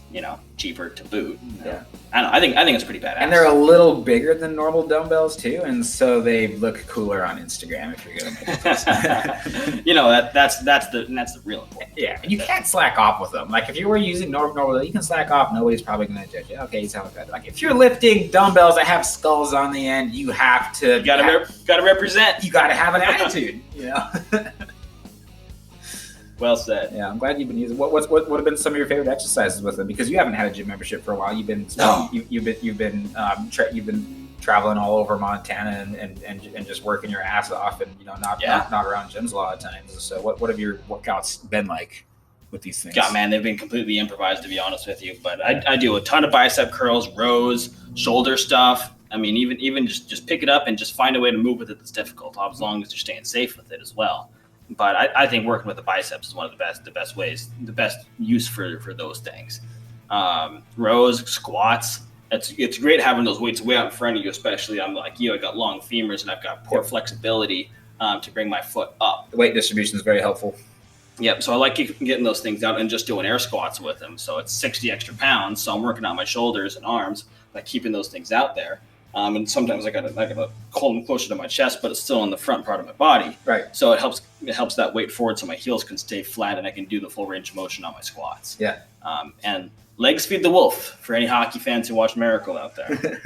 cheaper to boot. Yeah, I don't know. I think it's pretty badass. And they're a little bigger than normal dumbbells too, and so they look cooler on Instagram if you're gonna make it. That's the real important. Yeah, and you can't slack off with them. Like if you were using normal, you can slack off. Nobody's probably gonna judge you. Okay, you sound good. Like if you're lifting dumbbells that have skulls on the end, you have to. You gotta represent. You gotta have an attitude. Well said. Yeah, I'm glad you've been using. What have been some of your favorite exercises with them? Because you haven't had a gym membership for a while. You've been traveling all over Montana and just working your ass off and not around gyms a lot of times. So what have your workouts been like? with these things? God, man, they've been completely improvised, to be honest with you. But I do a ton of bicep curls, rows, shoulder stuff. I mean, even just pick it up and just find a way to move with it that's difficult, as long as you're staying safe with it as well. But I think working with the biceps is one of the best ways, the best use for those things. Rows, squats. It's great having those weights way out in front of you, especially I'm like you. I got long femurs and I've got poor flexibility to bring my foot up. The weight distribution is very helpful. Yep. So I like getting those things out and just doing air squats with them. So it's 60 extra pounds. So I'm working on my shoulders and arms by keeping those things out there. And sometimes I gotta hold them closer to my chest, but it's still on the front part of my body. Right. So it helps that weight forward, so my heels can stay flat and I can do the full range of motion on my squats. Yeah. And legs feed the wolf for any hockey fans who watch Miracle out there.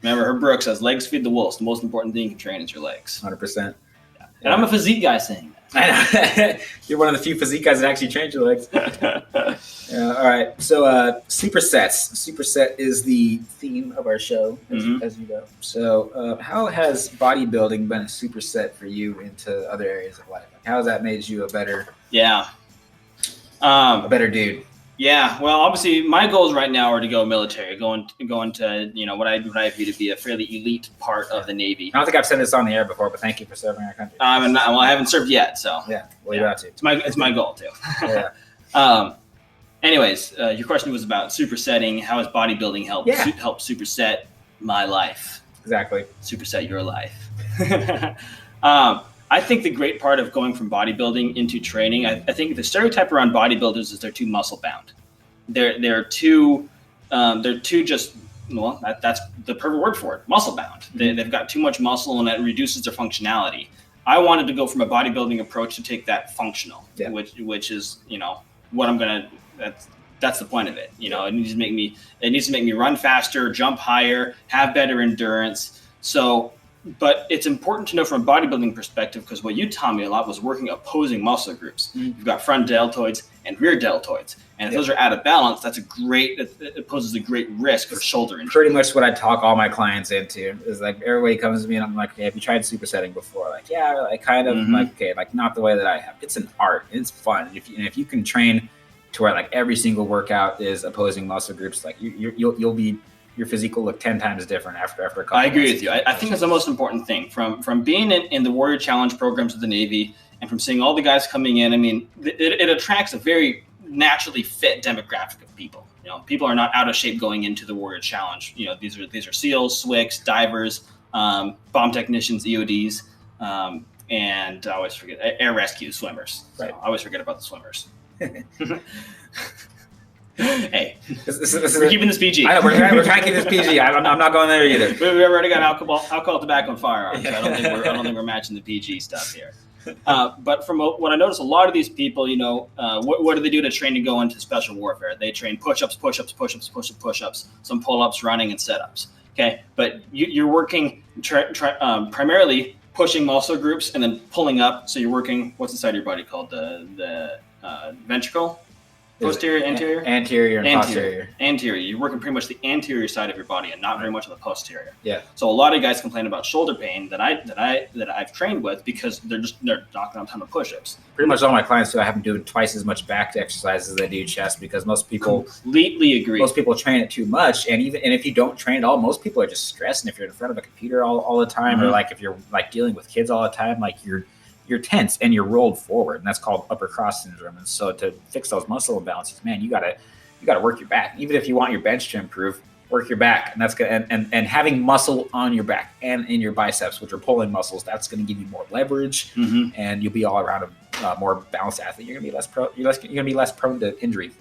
Remember, Herb Brooks says legs feed the wolf. The most important thing you can train is your legs. 100%. Yeah. And I'm a physique guy saying that. I know. You're one of the few physique guys that actually trains your legs. All right. So supersets. Superset is the theme of our show, as you know. So how has bodybuilding been a superset for you into other areas of life? How has that made you a better dude? Yeah, well, obviously, my goals right now are to go military, going to what I view to be a fairly elite part of the Navy. I don't think I've said this on the air before, but thank you for serving our country. I haven't served yet, so yeah, well, you're about to. It's my goal too. Yeah. Anyways, your question was about supersetting. How has bodybuilding helped superset my life? Exactly. Superset your life. I think the great part of going from bodybuilding into training, I think the stereotype around bodybuilders is they're too muscle bound. They're too just, well, that's the perfect word for it, muscle bound. They've got too much muscle and that reduces their functionality. I wanted to go from a bodybuilding approach to take that functional, which is, what I'm going to, that's the point of it. It needs to make me run faster, jump higher, have better endurance. But it's important to know from a bodybuilding perspective, because what you taught me a lot was working opposing muscle groups. You've got front deltoids and rear deltoids. And if those are out of balance, it poses a great risk for shoulder injury. Pretty much what I talk all my clients into is like, everybody comes to me and I'm like, hey, have you tried supersetting before? Like, yeah, I kind of. I'm like, okay, like not the way that I have. It's an art. It's fun. And if you can train to where like every single workout is opposing muscle groups, like you'll be, your physique will look 10 times different after a couple I agree with you. I think that's the most important thing. From being in the Warrior Challenge programs of the Navy and from seeing all the guys coming in, I mean, it attracts a very naturally fit demographic of people. People are not out of shape going into the Warrior Challenge. These are SEALs, SWCS, divers, bomb technicians, EODs, and I always forget air rescue swimmers. Right. So I always forget about the swimmers. Hey, we're keeping this PG. I know, we're trying to keep this PG. I'm not going there either. We've already got alcohol, tobacco, and firearms. So I don't think we're matching the PG stuff here. But from what I notice, a lot of these people, what do they do to train to go into special warfare? They train push-ups, some pull-ups, running, and sit-ups. Okay, but you're working primarily pushing muscle groups and then pulling up. So you're working, what's inside your body called the ventricle? Posterior, anterior? Anterior and posterior. Anterior. You're working pretty much the anterior side of your body and not very much on the posterior. Yeah. So a lot of guys complain about shoulder pain that I've trained with because they're knocking out a ton of push-ups. Pretty much all my clients do. I have them doing twice as much back exercises as they do chest because most people completely agree. Most people train it too much, and if you don't train at all, most people are just stressed. And if you're in front of a computer all the time, or like if you're like dealing with kids all the time, like you're tense and you're rolled forward, and that's called upper cross syndrome. And so to fix those muscle imbalances, man, you gotta work your back. Even if you want your bench to improve, work your back, and that's good. And having muscle on your back and in your biceps, which are pulling muscles, that's going to give you more leverage, and you'll be all around a more balanced athlete. You're gonna be less prone to injury.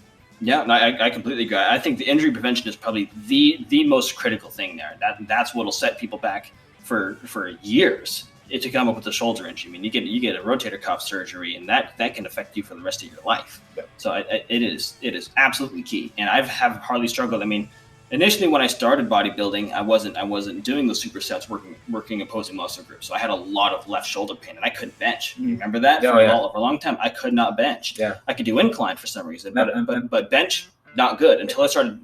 Yeah, no, I completely agree. I think the injury prevention is probably the most critical thing there. That's what'll set people back for years. To come up with a shoulder injury. I mean, you get a rotator cuff surgery, and that can affect you for the rest of your life. Yep. So it is absolutely key. And I've hardly struggled. I mean, initially when I started bodybuilding, I wasn't doing the supersets, working opposing muscle groups. So I had a lot of left shoulder pain, and I couldn't bench. Remember that? For a long time, I could not bench. Yeah. I could do incline for some reason, but bench not good until I started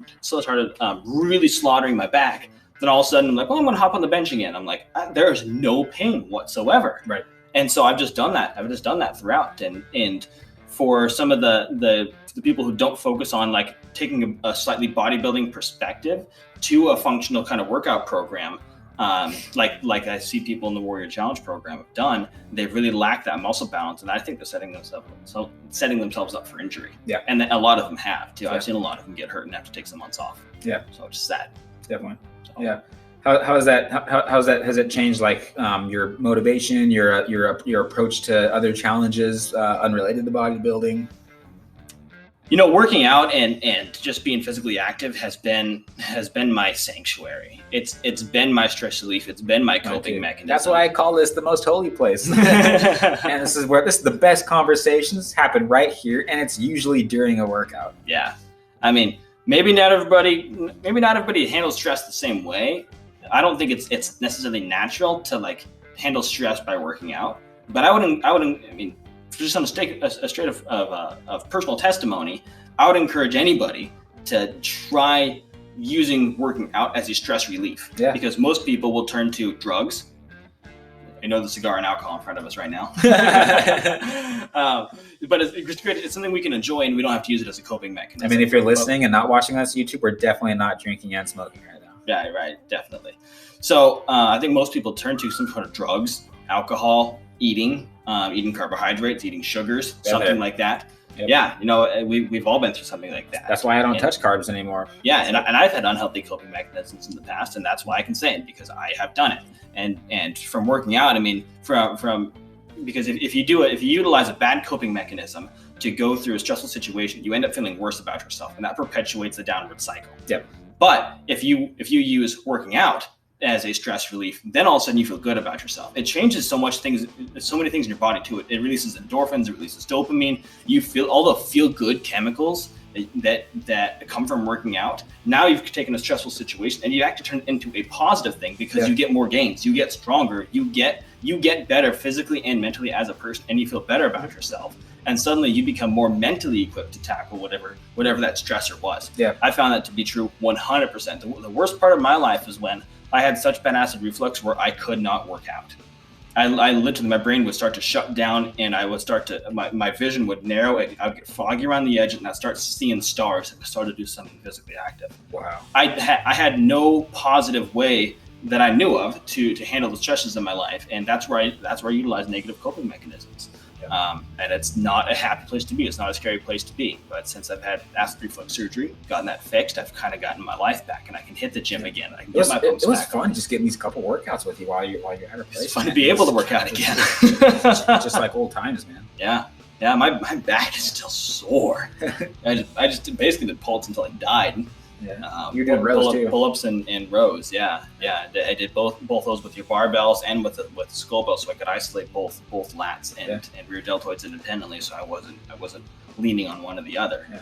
really slaughtering my back. Then all of a sudden I'm like, well, I'm going to hop on the bench again. I'm like, there is no pain whatsoever. Right. And so I've just done that. Throughout. And for some of the people who don't focus on like taking a slightly bodybuilding perspective to a functional kind of workout program, like I see people in the Warrior Challenge program have done, they really lack that muscle balance, and I think they're setting themselves up for injury. Yeah, and a lot of them have too. Yeah. I've seen a lot of them get hurt and have to take some months off. Yeah, so it's just sad. Definitely. So. Yeah. How's that? Has it changed like your motivation, your approach to other challenges unrelated to bodybuilding? Working out and just being physically active has been my sanctuary. It's been my stress relief. It's been my coping mechanism. That's why I call this the most holy place. And this is the best conversations happen right here, and it's usually during a workout. Yeah, I mean, maybe not everybody handles stress the same way. I don't think it's necessarily natural to like handle stress by working out. But I mean, just on a straight of personal testimony, I would encourage anybody to try using working out as a stress relief. Yeah. Because most people will turn to drugs. I know the cigar and alcohol in front of us right now. But it's great. It's something we can enjoy, and we don't have to use it as a coping mechanism. I mean, if you're listening and not watching us on YouTube, we're definitely not drinking and smoking right now. Yeah, right, definitely. So I think most people turn to some sort of drugs, alcohol, eating carbohydrates, eating sugars, something like that. Yep. Yeah, we've all been through something like that. That's why I don't touch carbs anymore. Yeah, and I've had unhealthy coping mechanisms in the past, and that's why I can say it, because I have done it. And from working out, I mean, because if you utilize a bad coping mechanism to go through a stressful situation, you end up feeling worse about yourself, and that perpetuates the downward cycle. Yep. But if you use working out as a stress relief, then all of a sudden you feel good about yourself. It changes so many things in your body too. It releases endorphins, it releases dopamine. You feel all the feel good chemicals that come from working out. Now you've taken a stressful situation and you actually turn it into a positive thing, because you get more gains, you get stronger, you get better physically and mentally as a person, and you feel better about yourself. And suddenly you become more mentally equipped to tackle whatever that stressor was. Yeah, I found that to be true 100%. The worst part of my life is when I had such bad acid reflux where I could not work out. I literally, my brain would start to shut down, and I would start to, my vision would narrow. I'd get foggy around the edge, and I'd start seeing stars if I started to do something physically active. Wow. I had no positive way that I knew of to handle the stresses in my life, and that's where I utilize negative coping mechanisms. And it's not a happy place to be. It's not a scary place to be. But since I've had acid reflux surgery, gotten that fixed, I've kind of gotten my life back, and I can hit the gym again. I can get my pumps back. It was fun just getting these couple workouts with you while you're at a place. It's fun to be able to work out again. just like old times, man. Yeah. My back is still sore. I just basically did pull-ups until I died. Yeah. You're doing rows too. Pull-ups and rows. Yeah. I did both those with your barbells and with Skullbellz, so I could isolate both lats and rear deltoids independently, so I wasn't leaning on one or the other. Yeah.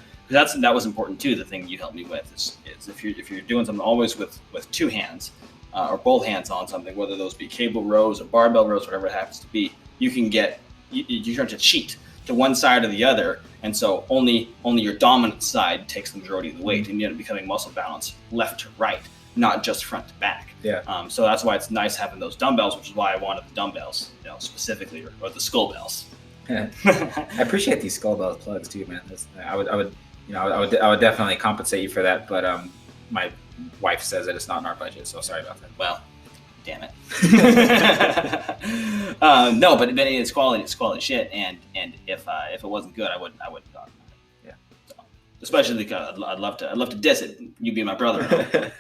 That was important too. The thing you helped me with is if you're doing something always with two hands or both hands on something, whether those be cable rows or barbell rows, whatever it happens to be, you can you start to cheat to one side or the other, and so only your dominant side takes the majority of the weight, and you end up becoming muscle balance left to right, not just front to back. Yeah. So that's why it's nice having those dumbbells, which is why I wanted the dumbbells, specifically, or the Skullbellz. Yeah. I appreciate these Skullbellz plugs too, man. I would definitely compensate you for that, but my wife says that it's not in our budget, so sorry about that. Well, damn it. No, but it's quality shit, and if it wasn't good, I wouldn't have thought about it. Yeah. So, especially because I'd love to diss it. You be my brother.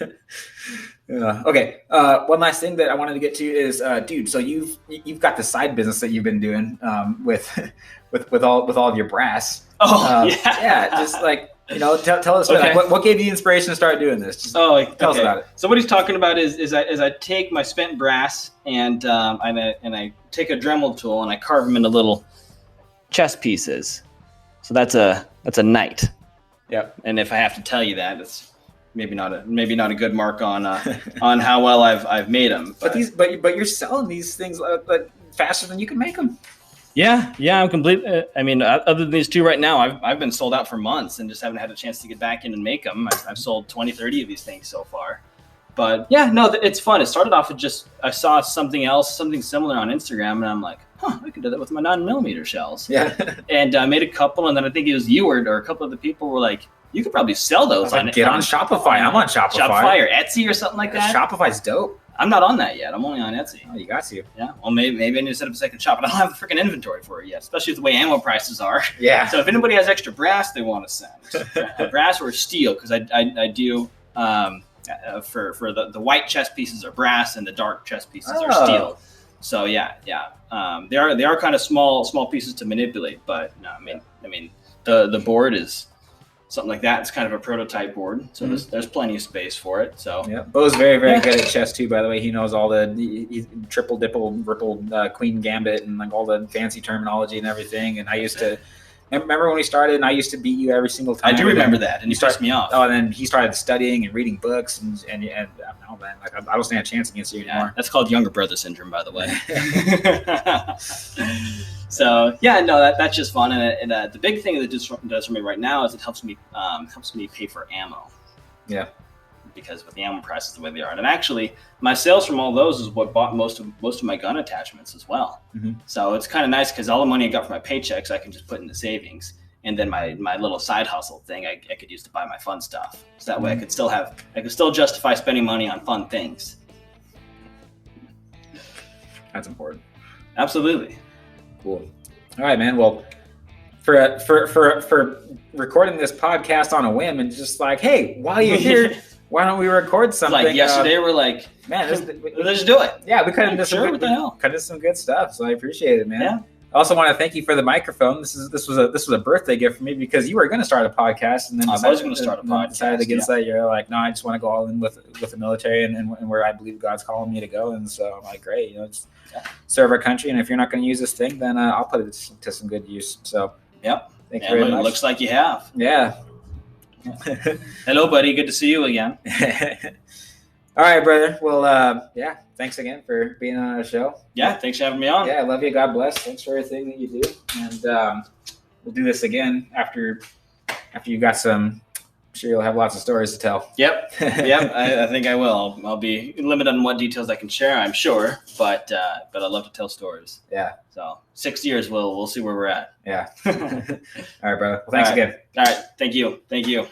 Yeah. Okay. One last thing that I wanted to get to is, dude. So you've got the side business that you've been doing with all of your brass. Oh yeah. Yeah. Just like. Tell us what gave you the inspiration to start doing this? Just tell us about it. So what he's talking about is I take my spent brass and I take a Dremel tool and I carve them into little chess pieces. So that's a knight. Yep. And if I have to tell you that, it's maybe not a good mark on how well I've made them. But you're selling these things faster than you can make them. Yeah, I'm complete. I mean, other than these two right now, I've been sold out for months and just haven't had a chance to get back in and make them. I've sold 20, 30 of these things so far. But yeah, no, it's fun. It started off with I saw something similar on Instagram, and I'm like, I could do that with my 9mm shells. Yeah. And I made a couple, and then I think it was you or a couple of the people were like, you could probably sell those. Get on Shopify. I'm on Shopify. Shopify or Etsy or something like that. Shopify's dope. I'm not on that yet. I'm only on Etsy. Oh, you got to. Yeah. Well, maybe I need to set up a second shop, but I don't have the freaking inventory for it yet, especially with the way ammo prices are. Yeah. So if anybody has extra brass they want to send, brass or steel, because I do for the white chest pieces are brass and the dark chest pieces are steel. So yeah. They are kind of small pieces to manipulate, but no, I mean the board is something like that. It's kind of a prototype board, so there's plenty of space for it. So yeah, Beau's very good at chess too. By the way, he knows all the triple, dipple, ripple, queen gambit, and like all the fancy terminology and everything. And I used to remember when we started, and I used to beat you every single time. I do remember that, and you started me off. Oh, and then he started studying and reading books, and oh man, like I don't stand a chance against you anymore. That's called younger brother syndrome, by the way. So yeah, no, that's just fun, and the big thing that it does for me right now is it helps me pay for ammo. Yeah. Because with the ammo prices the way they are, and actually my sales from all those is what bought most of my gun attachments as well. Mm-hmm. So it's kind of nice because all the money I got from my paychecks I can just put into savings, and then my little side hustle thing I could use to buy my fun stuff. So that way I could still justify spending money on fun things. That's important. Absolutely. Cool. All right, man. Well, for recording this podcast on a whim and just like, hey, while you're here, why don't we record something? Like yesterday, we're like, man, let's do it. Yeah, we cut into some good stuff. So I appreciate it, man. Yeah. I also want to thank you for the microphone. This was a birthday gift for me because you were going to start a podcast, and then I was going to start a podcast. Decided against that. You're like, no, I just want to go all in with the military and where I believe God's calling me to go. And so I'm like, great, it's serve our country. And if you're not going to use this thing, then I'll put it to some good use. So yep. Thank you very much. It looks like you have. Yeah. Hello, buddy. Good to see you again. All right, brother. Well, yeah. Thanks again for being on our show. Yeah, thanks for having me on. Yeah, I love you. God bless. Thanks for everything that you do. And we'll do this again after you got some. I'm sure you'll have lots of stories to tell. Yep. I think I will. I'll be limited on what details I can share, I'm sure, but I love to tell stories. Yeah. So 6 years, we'll see where we're at. Yeah. All right, brother. Well, thanks again. All right. Thank you.